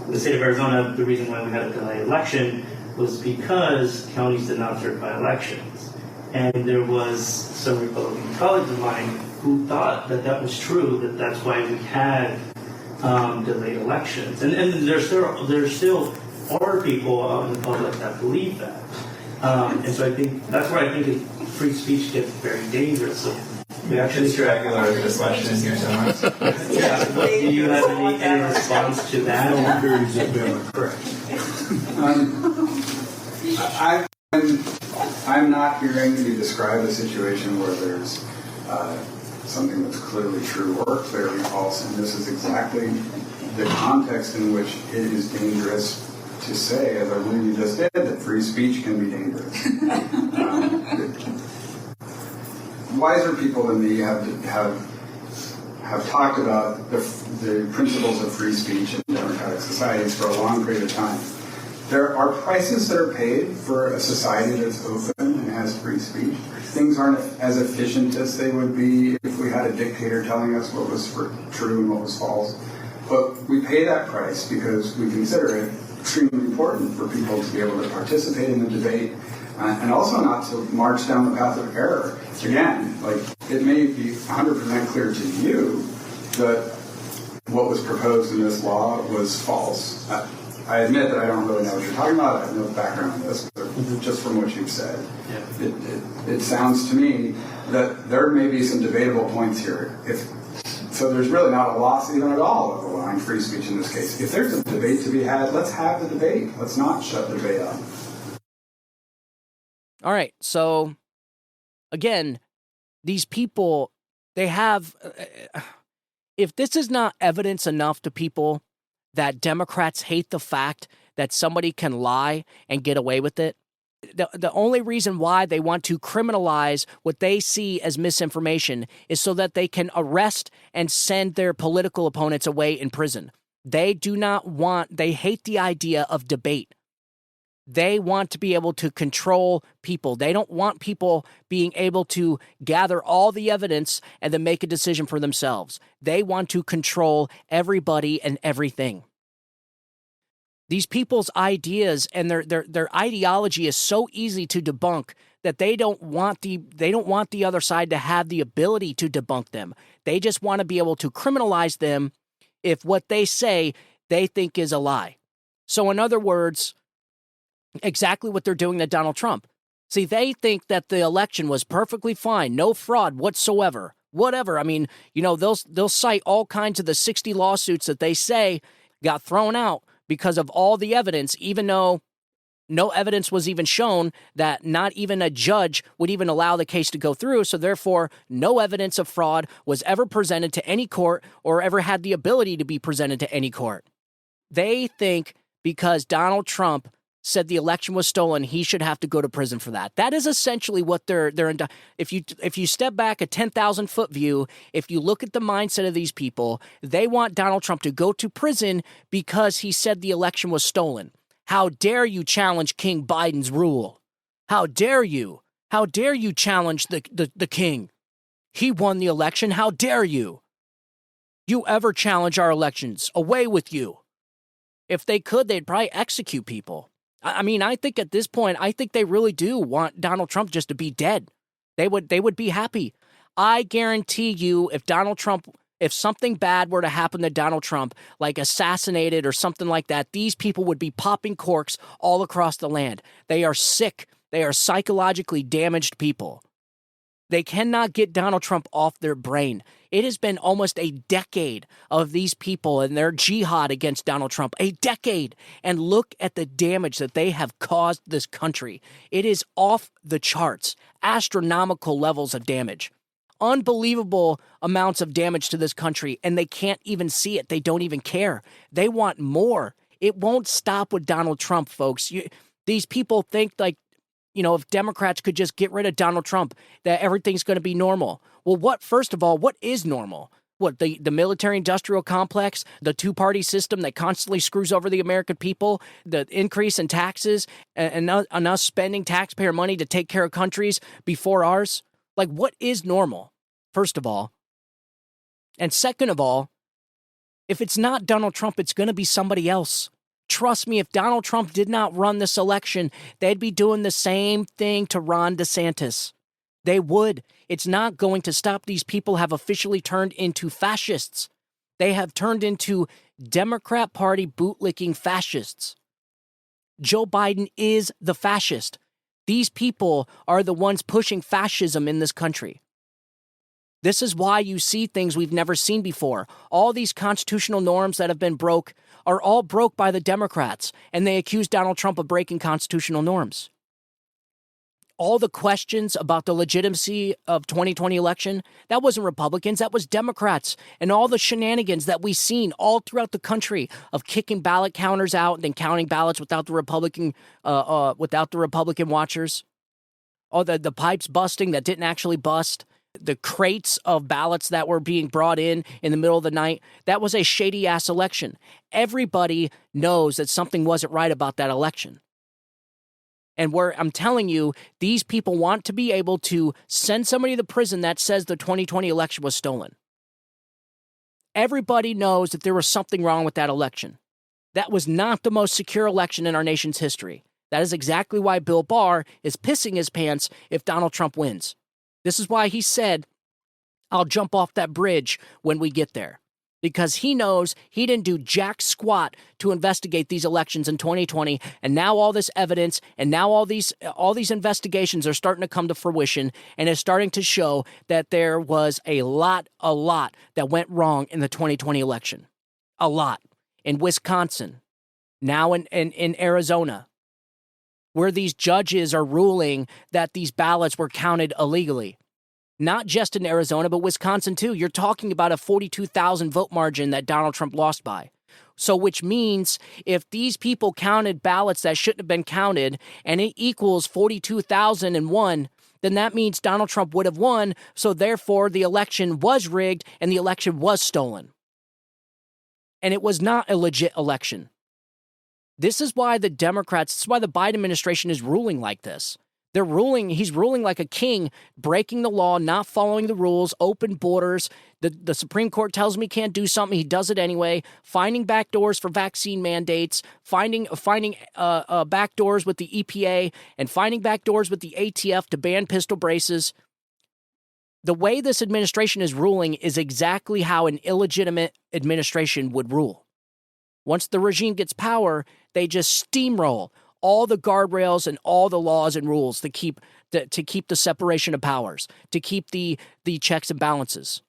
In the state of Arizona, the reason why we had a delayed election was because counties did not certify elections. And there was some Republican colleagues of mine who thought that that was true, that that's why we had delayed elections. And there still are people out in the public that believe that. And so I think that's where I think free speech gets very dangerous. So we actually Mr. Aguilar, there's a question here somewhere. Yeah, do you have any response to that? Correct. I'm not hearing you describe a situation where there's something that's clearly true or clearly false, and this is exactly the context in which it is dangerous to say, as I believe you just did, that free speech can be dangerous. Wiser people than me have talked about the principles of free speech in democratic societies for a long period of time. There are prices that are paid for a society that's open and has free speech. Things aren't as efficient as they would be if we had a dictator telling us what was true and what was false. But we pay that price because we consider it extremely important for people to be able to participate in the debate, and also not to march down the path of error. Again, like, it may be 100% clear to you that what was proposed in this law was false. I admit that I don't really know what you're talking about. I have no background on this, but just from what you've said, it sounds to me that there may be some debatable points here. So there's really not a loss even at all of allowing free speech in this case. If there's a debate to be had, let's have the debate. Let's not shut the debate up. All right. So, again, these people, they have... if this is not evidence enough to people that Democrats hate the fact that somebody can lie and get away with it, the only reason why they want to criminalize what they see as misinformation is so that they can arrest and send their political opponents away in prison. They hate the idea of debate. They want to be able to control people. They don't want people being able to gather all the evidence and then make a decision for themselves. They want to control everybody and everything. These people's ideas and their ideology is so easy to debunk that they don't want the other side to have the ability to debunk them. They just want to be able to criminalize them if what they say they think is a lie. So in other words, exactly what they're doing to Donald Trump. See, they think that the election was perfectly fine, no fraud whatsoever. Whatever. I mean, they'll cite all kinds of the 60 lawsuits that they say got thrown out because of all the evidence, even though no evidence was even shown, that not even a judge would even allow the case to go through. So therefore, no evidence of fraud was ever presented to any court or ever had the ability to be presented to any court. They think because Donald Trump said the election was stolen, he should have to go to prison for that. That is essentially what they're if you step back a 10,000-foot view, if you look at the mindset of these people, they want Donald Trump to go to prison because he said the election was stolen. How dare you challenge King Biden's rule? How dare you? How dare you challenge the king? He won the election. How dare you? You ever challenge our elections? Away with you. If they could, they'd probably execute people. I mean, I think at this point, I think they really do want Donald Trump just to be dead. They would be happy. I guarantee you, if something bad were to happen to Donald Trump, like assassinated or something like that, these people would be popping corks all across the land. They are sick. They are psychologically damaged people. They cannot get Donald Trump off their brain. It has been almost a decade of these people and their jihad against Donald Trump. A decade. And look at the damage that they have caused this country. It is off the charts. Astronomical levels of damage. Unbelievable amounts of damage to this country, and they can't even see it. They don't even care. They want more. It won't stop with Donald Trump, folks. These people think if Democrats could just get rid of Donald Trump, that everything's going to be normal. Well, first of all, what is normal? What, the military-industrial complex, the two-party system that constantly screws over the American people, the increase in taxes, and us spending taxpayer money to take care of countries before ours? Like, what is normal, first of all? And second of all, if it's not Donald Trump, it's going to be somebody else. Trust me, if Donald Trump did not run this election, they'd be doing the same thing to Ron DeSantis. They would. It's not going to stop. These people have officially turned into fascists. They have turned into Democrat Party bootlicking fascists. Joe Biden is the fascist. These people are the ones pushing fascism in this country. This is why you see things we've never seen before. All these constitutional norms that have been broke are all broke by the Democrats, and they accuse Donald Trump of breaking constitutional norms. All the questions about the legitimacy of 2020 election, that wasn't Republicans, that was Democrats. And all the shenanigans that we've seen all throughout the country of kicking ballot counters out and then counting ballots without the Republican watchers. All the pipes busting that didn't actually bust. The crates of ballots that were being brought in the middle of the night. That was a shady-ass election. Everybody knows that something wasn't right about that election. And I'm telling you, these people want to be able to send somebody to prison that says the 2020 election was stolen. Everybody knows that there was something wrong with that election. That was not the most secure election in our nation's history. That is exactly why Bill Barr is pissing his pants if Donald Trump wins. This is why he said, I'll jump off that bridge when we get there. Because he knows he didn't do jack squat to investigate these elections in 2020, and now all this evidence and now all these investigations are starting to come to fruition, and it's starting to show that there was a lot that went wrong in the 2020 election. A lot. In Wisconsin, now in Arizona, where these judges are ruling that these ballots were counted illegally. Not just in Arizona, but Wisconsin too. You're talking about a 42,000 vote margin that Donald Trump lost by. So which means if these people counted ballots that shouldn't have been counted and it equals 42,001, then that means Donald Trump would have won. So therefore the election was rigged and the election was stolen. And it was not a legit election. This is why the Biden administration is ruling like this. He's ruling like a king, breaking the law, not following the rules, open borders. The Supreme Court tells him he can't do something, he does it anyway, finding backdoors for vaccine mandates, finding backdoors with the EPA, and finding backdoors with the ATF to ban pistol braces. The way this administration is ruling is exactly how an illegitimate administration would rule. Once the regime gets power, they just steamroll all the guardrails and all the laws and rules to keep the separation of powers, to keep the checks and balances.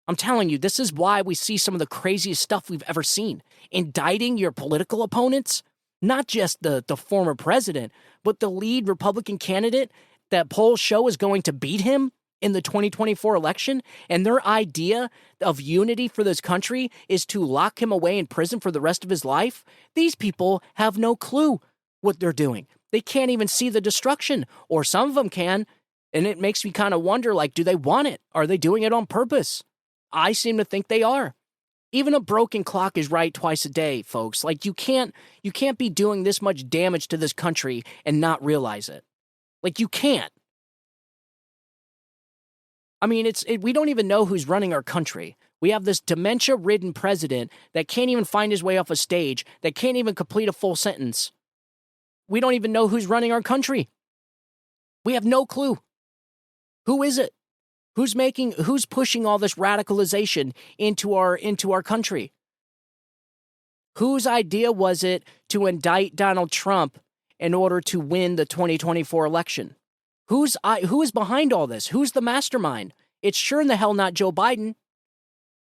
I'm telling you, this is why we see some of the craziest stuff we've ever seen. Indicting your political opponents, not just the former president, but the lead Republican candidate that polls show is going to beat him in the 2024 election, and their idea of unity for this country is to lock him away in prison for the rest of his life. These people have no clue what they're doing. They can't even see the destruction, or some of them can, and it makes me kind of wonder, like, do they want it? Are they doing it on purpose? I seem to think they are. Even a broken clock is right twice a day, folks. Like, you can't be doing this much damage to this country and not realize it. Like, you can't. I mean, we don't even know who's running our country. We have this dementia-ridden president that can't even find his way off a stage, that can't even complete a full sentence. We don't even know who's running our country. We have no clue. Who is it? Who's pushing all this radicalization into our country? Whose idea was it to indict Donald Trump in order to win the 2024 election? Who is behind all this? Who's the mastermind? It's sure in the hell not Joe Biden.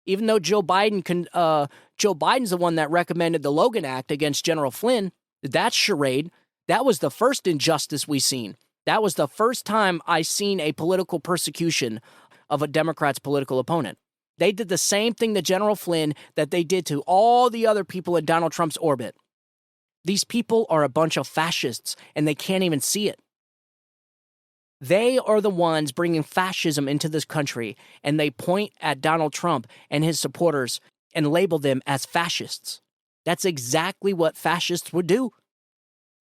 Even though Joe Biden's the one that recommended the Logan Act against General Flynn. That's charade. That was the first injustice we seen. That was the first time I seen a political persecution of a Democrat's political opponent. They did the same thing to General Flynn that they did to all the other people in Donald Trump's orbit. These people are a bunch of fascists, and they can't even see it. They are the ones bringing fascism into this country, and they point at Donald Trump and his supporters and label them as fascists. That's exactly what fascists would do.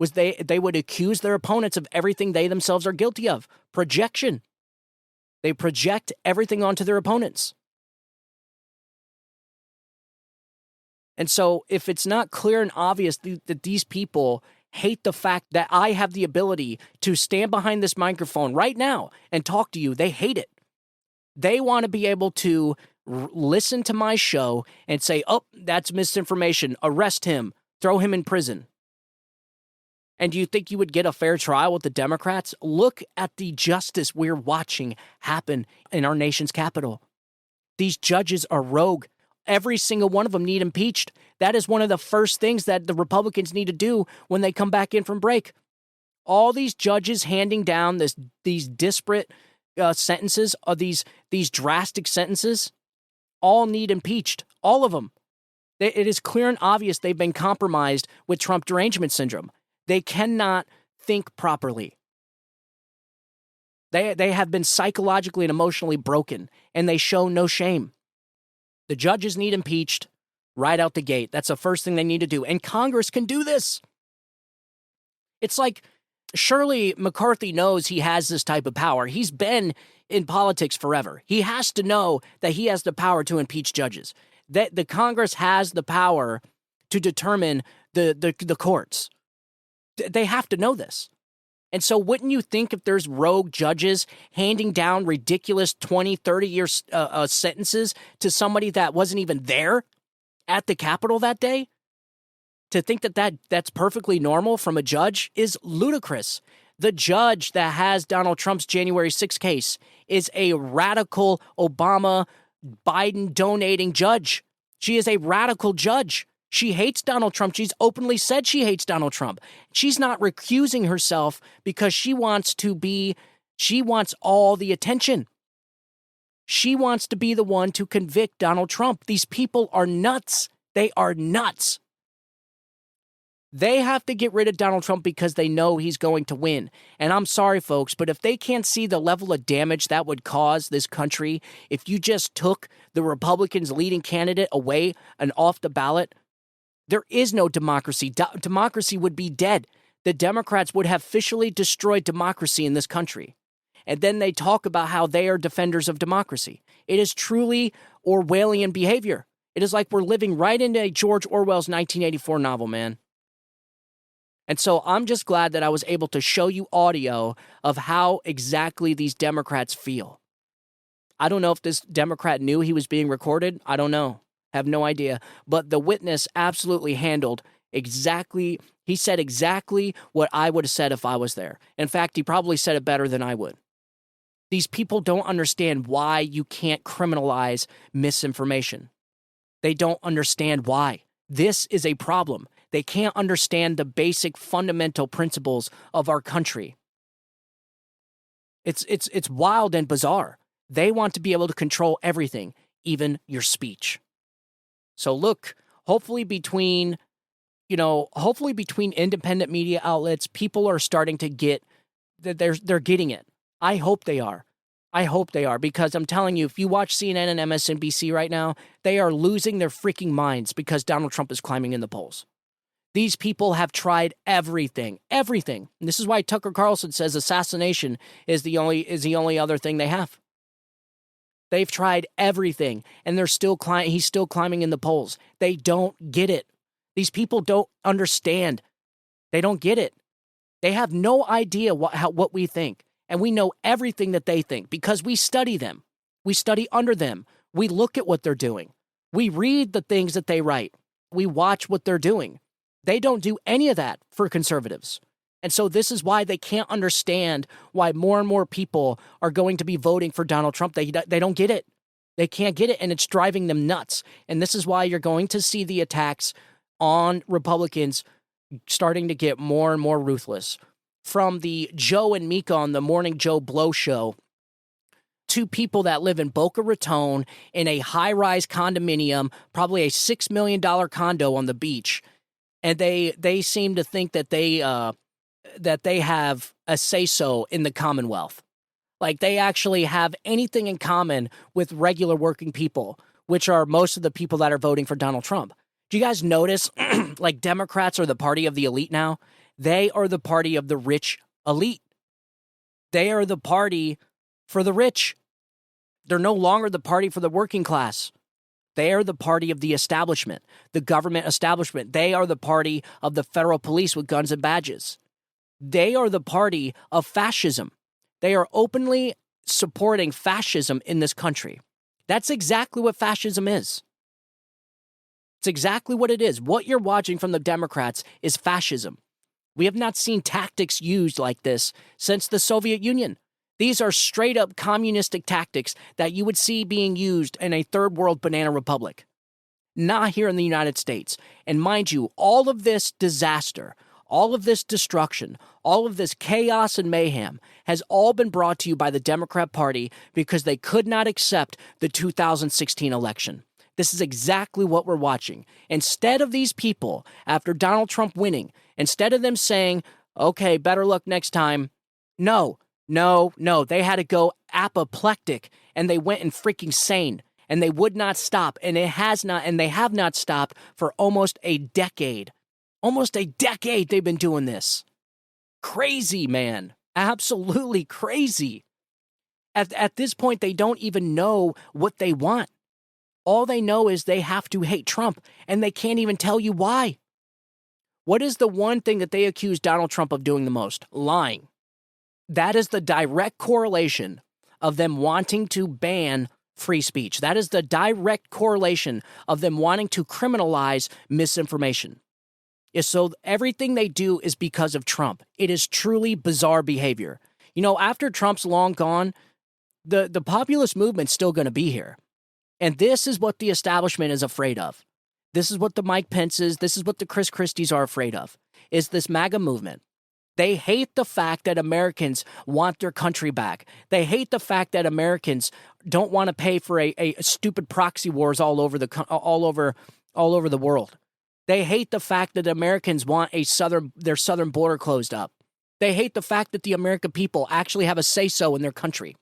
Was they would accuse their opponents of everything they themselves are guilty of. Projection. They project everything onto their opponents. And so if it's not clear and obvious that these people hate the fact that I have the ability to stand behind this microphone right now and talk to you, they hate it. They want to be able to listen to my show and say, oh, that's misinformation. Arrest him. Throw him in prison. And do you think you would get a fair trial with the Democrats? Look at the justice we're watching happen in our nation's capital. These judges are rogue. Every single one of them need impeached. That is one of the first things that the Republicans need to do when they come back in from break. All these judges handing down these disparate sentences, or these drastic sentences, all need impeached. All of them. It is clear and obvious they've been compromised with Trump derangement syndrome. They cannot think properly. They have been psychologically and emotionally broken, and they show no shame. The judges need impeached right out the gate. That's the first thing they need to do. And Congress can do this. It's like, surely McCarthy knows he has this type of power. He's been in politics forever. He has to know that he has the power to impeach judges. That the Congress has the power to determine the courts. They have to know this. And so wouldn't you think if there's rogue judges handing down ridiculous 20, 30-year sentences to somebody that wasn't even there at the Capitol that day? To think that's perfectly normal from a judge is ludicrous. The judge that has Donald Trump's January 6th case is a radical Obama, Biden donating judge. She is a radical judge. She hates Donald Trump. She's openly said she hates Donald Trump. She's not recusing herself because she wants all the attention. She wants to be the one to convict Donald Trump. These people are nuts. They are nuts. They have to get rid of Donald Trump because they know he's going to win. And I'm sorry, folks, but if they can't see the level of damage that would cause this country if you just took the Republicans' leading candidate away and off the ballot, there is no democracy. Democracy would be dead. The Democrats would have officially destroyed democracy in this country. And then they talk about how they are defenders of democracy. It is truly Orwellian behavior. It is like we're living right into George Orwell's 1984 novel, man. And so I'm just glad that I was able to show you audio of how exactly these Democrats feel. I don't know if this Democrat knew he was being recorded. I don't know. Have no idea. But the witness absolutely handled exactly, he said exactly what I would have said if I was there. In fact, he probably said it better than I would. These people don't understand why you can't criminalize misinformation. They don't understand why. This is a problem. They can't understand the basic fundamental principles of our country. It's wild and bizarre. They want to be able to control everything, even your speech. So look, hopefully between independent media outlets, people are starting to get that they're getting it. I hope they are. I hope they are, because I'm telling you, if you watch CNN and MSNBC right now, they are losing their freaking minds because Donald Trump is climbing in the polls. These people have tried everything. And this is why Tucker Carlson says assassination is the only other thing they have. They've tried everything, and he's still climbing in the polls. They don't get it. These people don't understand. They don't get it. They have no idea what we think, and we know everything that they think because we study them. We study under them. We look at what they're doing. We read the things that they write. We watch what they're doing. They don't do any of that for conservatives. And so this is why they can't understand why more and more people are going to be voting for Donald Trump. They don't get it. They can't get it, and it's driving them nuts. And this is why you're going to see the attacks on Republicans starting to get more and more ruthless. From the Joe and Mika on the Morning Joe Blow show to people that live in Boca Raton in a high-rise condominium, probably a $6 million condo on the beach. And they seem to think that they have a say-so in the Commonwealth. Like they actually have anything in common with regular working people, which are most of the people that are voting for Donald Trump. Do you guys notice, like Democrats are the party of the elite now? They are the party of the rich elite. They are the party for the rich. They're no longer the party for the working class. They are the party of the establishment, the government establishment. They are the party of the federal police with guns and badges. They are the party of fascism. They are openly supporting fascism in this country. That's exactly what fascism is. It's exactly what it is. What you're watching from the Democrats is fascism. We have not seen tactics used like this since the Soviet Union. These are straight up communistic tactics that you would see being used in a third world banana republic. Not here in the United States. And mind you, all of this disaster, all of this destruction, all of this chaos and mayhem has all been brought to you by the Democrat Party because they could not accept the 2016 election. This is exactly what we're watching. Instead of these people, after Donald Trump winning, instead of them saying, okay, better luck next time, no, they had to go apoplectic and they went and freaking sane and they would not stop. And they have not stopped for almost a decade. Almost a decade they've been doing this. Crazy, man. Absolutely crazy. At this point, they don't even know what they want. All they know is they have to hate Trump, and they can't even tell you why. What is the one thing that they accuse Donald Trump of doing the most? Lying. That is the direct correlation of them wanting to ban free speech. That is the direct correlation of them wanting to criminalize misinformation. So everything they do is because of Trump. It is truly bizarre behavior. You know, after Trump's long gone, the populist movement's still going to be here. And this is what the establishment is afraid of. This is what the Mike Pences, this is what the Chris Christies are afraid of, is this MAGA movement. They hate the fact that Americans want their country back. They hate the fact that Americans don't want to pay for a stupid proxy wars all over the world. They hate the fact that Americans want their southern border closed up. They hate the fact that the American people actually have a say-so in their country.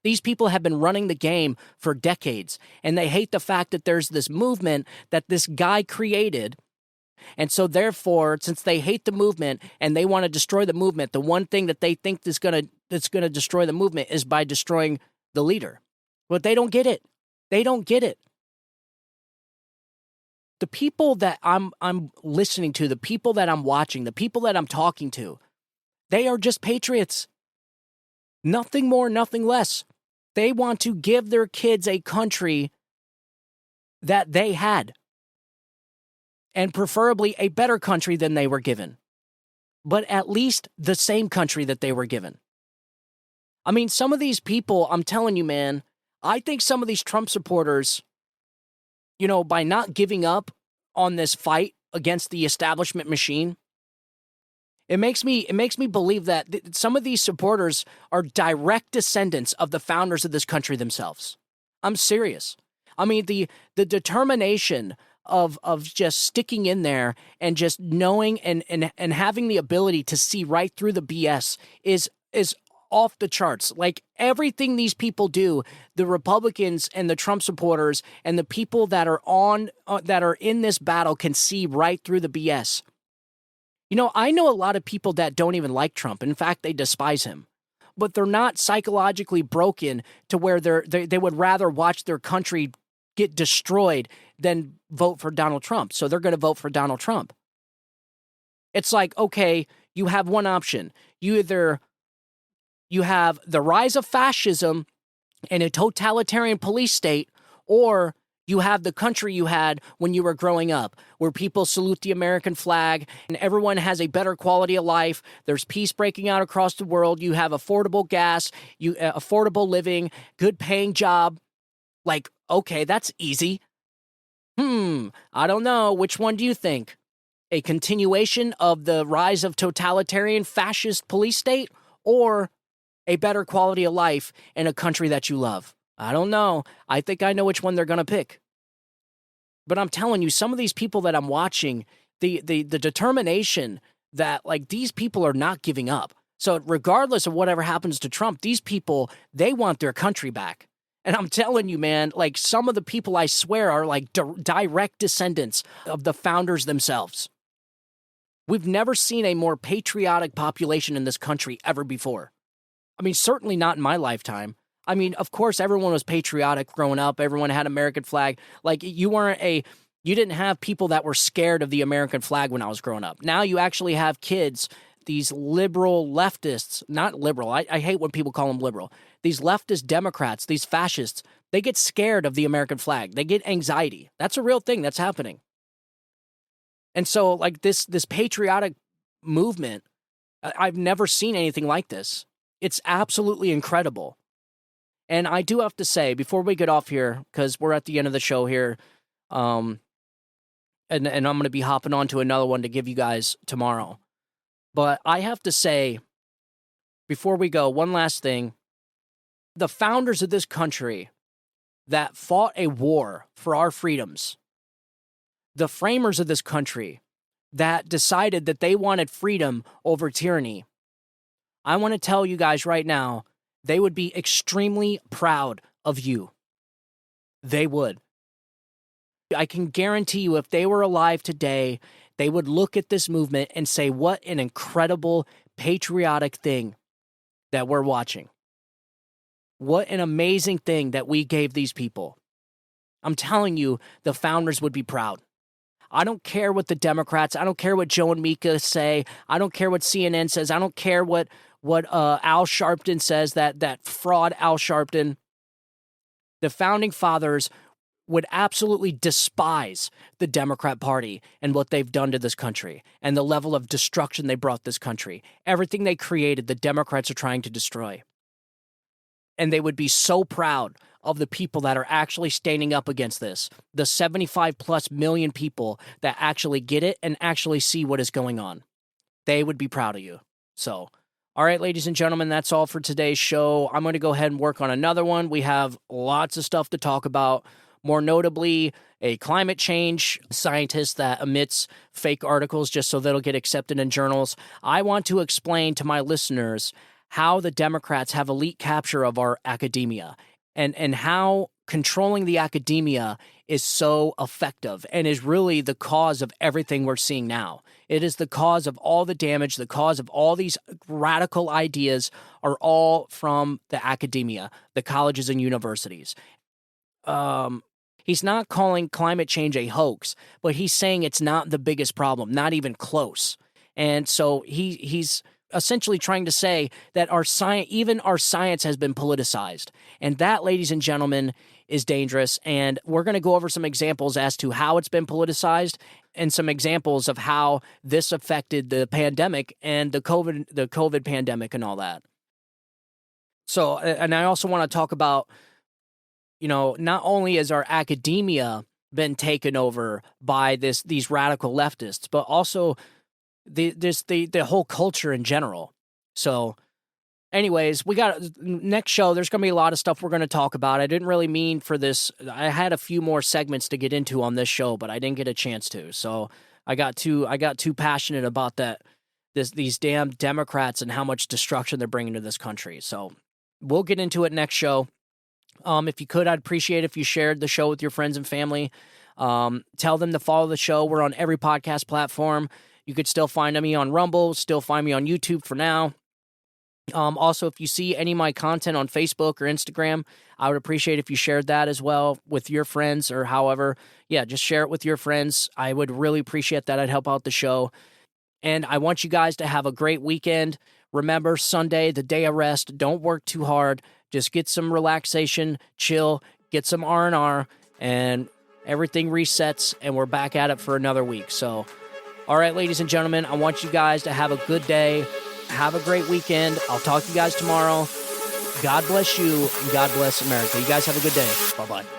These people have been running the game for decades, and they hate the fact that there's this movement that this guy created. And so therefore, since they hate the movement and they want to destroy the movement, the one thing that they think that's going to destroy the movement is by destroying the leader. But they don't get it. They don't get it. The people that I'm listening to, the people that I'm watching, the people that I'm talking to, they are just patriots. Nothing more, nothing less. They want to give their kids a country that they had, and preferably a better country than they were given, but at least the same country that they were given. I mean, some of these people, I'm telling you, man, I think some of these Trump supporters, you know, by not giving up on this fight against the establishment machine, it makes me believe that some of these supporters are direct descendants of the founders of this country themselves. I'm serious. I mean, the determination of just sticking in there and just knowing and having the ability to see right through the BS is off the charts. Like everything these people do, the Republicans and the Trump supporters and the people that are in this battle can see right through the BS. You know, I know a lot of people that don't even like Trump. In fact, they despise him. But they're not psychologically broken to where they would rather watch their country get destroyed than vote for Donald Trump. So they're going to vote for Donald Trump. It's like, okay, you have one option. You have the rise of fascism and a totalitarian police state, or you have the country you had when you were growing up, where people salute the American flag and everyone has a better quality of life. There's peace breaking out across the world. You have affordable gas, affordable living, good paying job. Like, okay, that's easy. I don't know. Which one do you think? A continuation of the rise of totalitarian fascist police state, or a better quality of life in a country that you love? I don't know. I think I know which one they're going to pick. But I'm telling you, some of these people that I'm watching, the determination that, like, these people are not giving up. So regardless of whatever happens to Trump, these people, they want their country back. And I'm telling you, man, like, some of the people, I swear, are like direct descendants of the founders themselves. We've never seen a more patriotic population in this country ever before. I mean, certainly not in my lifetime. I mean, of course, everyone was patriotic growing up. Everyone had American flag. Like, you didn't have people that were scared of the American flag when I was growing up. Now you actually have kids, these liberal leftists, not liberal. I hate when people call them liberal. These leftist Democrats, these fascists, they get scared of the American flag. They get anxiety. That's a real thing that's happening. And so, like, this patriotic movement, I've never seen anything like this. It's absolutely incredible. And I do have to say, before we get off here, because we're at the end of the show here, and I'm going to be hopping on to another one to give you guys tomorrow. But I have to say, before we go, one last thing. The founders of this country that fought a war for our freedoms, the framers of this country that decided that they wanted freedom over tyranny, I want to tell you guys right now, they would be extremely proud of you. They would. I can guarantee you, if they were alive today, they would look at this movement and say, what an incredible patriotic thing that we're watching. What an amazing thing that we gave these people. I'm telling you, the founders would be proud. I don't care what the Democrats, I don't care what Joe and Mika say, I don't care what CNN says, I don't care what Al Sharpton says, that fraud Al Sharpton. The founding fathers would absolutely despise the Democrat Party and what they've done to this country and the level of destruction they brought this country. Everything they created, the Democrats are trying to destroy. And they would be so proud of the people that are actually standing up against this, the 75 plus million people that actually get it and actually see what is going on. They would be proud of you. So, all right, ladies and gentlemen, that's all for today's show. I'm going to go ahead and work on another one. We have lots of stuff to talk about, more notably a climate change scientist that emits fake articles just so that'll get accepted in journals. I want to explain to my listeners how the Democrats have elite capture of our academia and how controlling the academia is so effective and is really the cause of everything we're seeing now. It is the cause of all the damage, the cause of all these radical ideas are all from the academia, the colleges and universities. He's not calling climate change a hoax, but he's saying it's not the biggest problem, not even close. And so he's essentially trying to say that even our science has been politicized. And that, ladies and gentlemen, is dangerous. And we're going to go over some examples as to how it's been politicized and some examples of how this affected the pandemic and the COVID pandemic and all that. So, and I also want to talk about, not only has our academia been taken over by these radical leftists, but also the whole culture in general. So anyways, we got next show. There's going to be a lot of stuff we're going to talk about. I didn't really mean for this. I had a few more segments to get into on this show, but I didn't get a chance to. So I got too passionate about these damn Democrats and how much destruction they're bringing to this country. So we'll get into it next show. If you could, I'd appreciate if you shared the show with your friends and family. Tell them to follow the show. We're on every podcast platform. You could still find me on Rumble, still find me on YouTube for now. Also, if you see any of my content on Facebook or Instagram, I would appreciate if you shared that as well with your friends or however. Yeah, just share it with your friends. I would really appreciate that. I'd help out the show. And I want you guys to have a great weekend. Remember, Sunday, the day of rest. Don't work too hard. Just get some relaxation, chill, get some R&R, and everything resets, and we're back at it for another week. So, all right, ladies and gentlemen, I want you guys to have a good day. Have a great weekend. I'll talk to you guys tomorrow. God bless you, and God bless America. You guys have a good day. Bye-bye.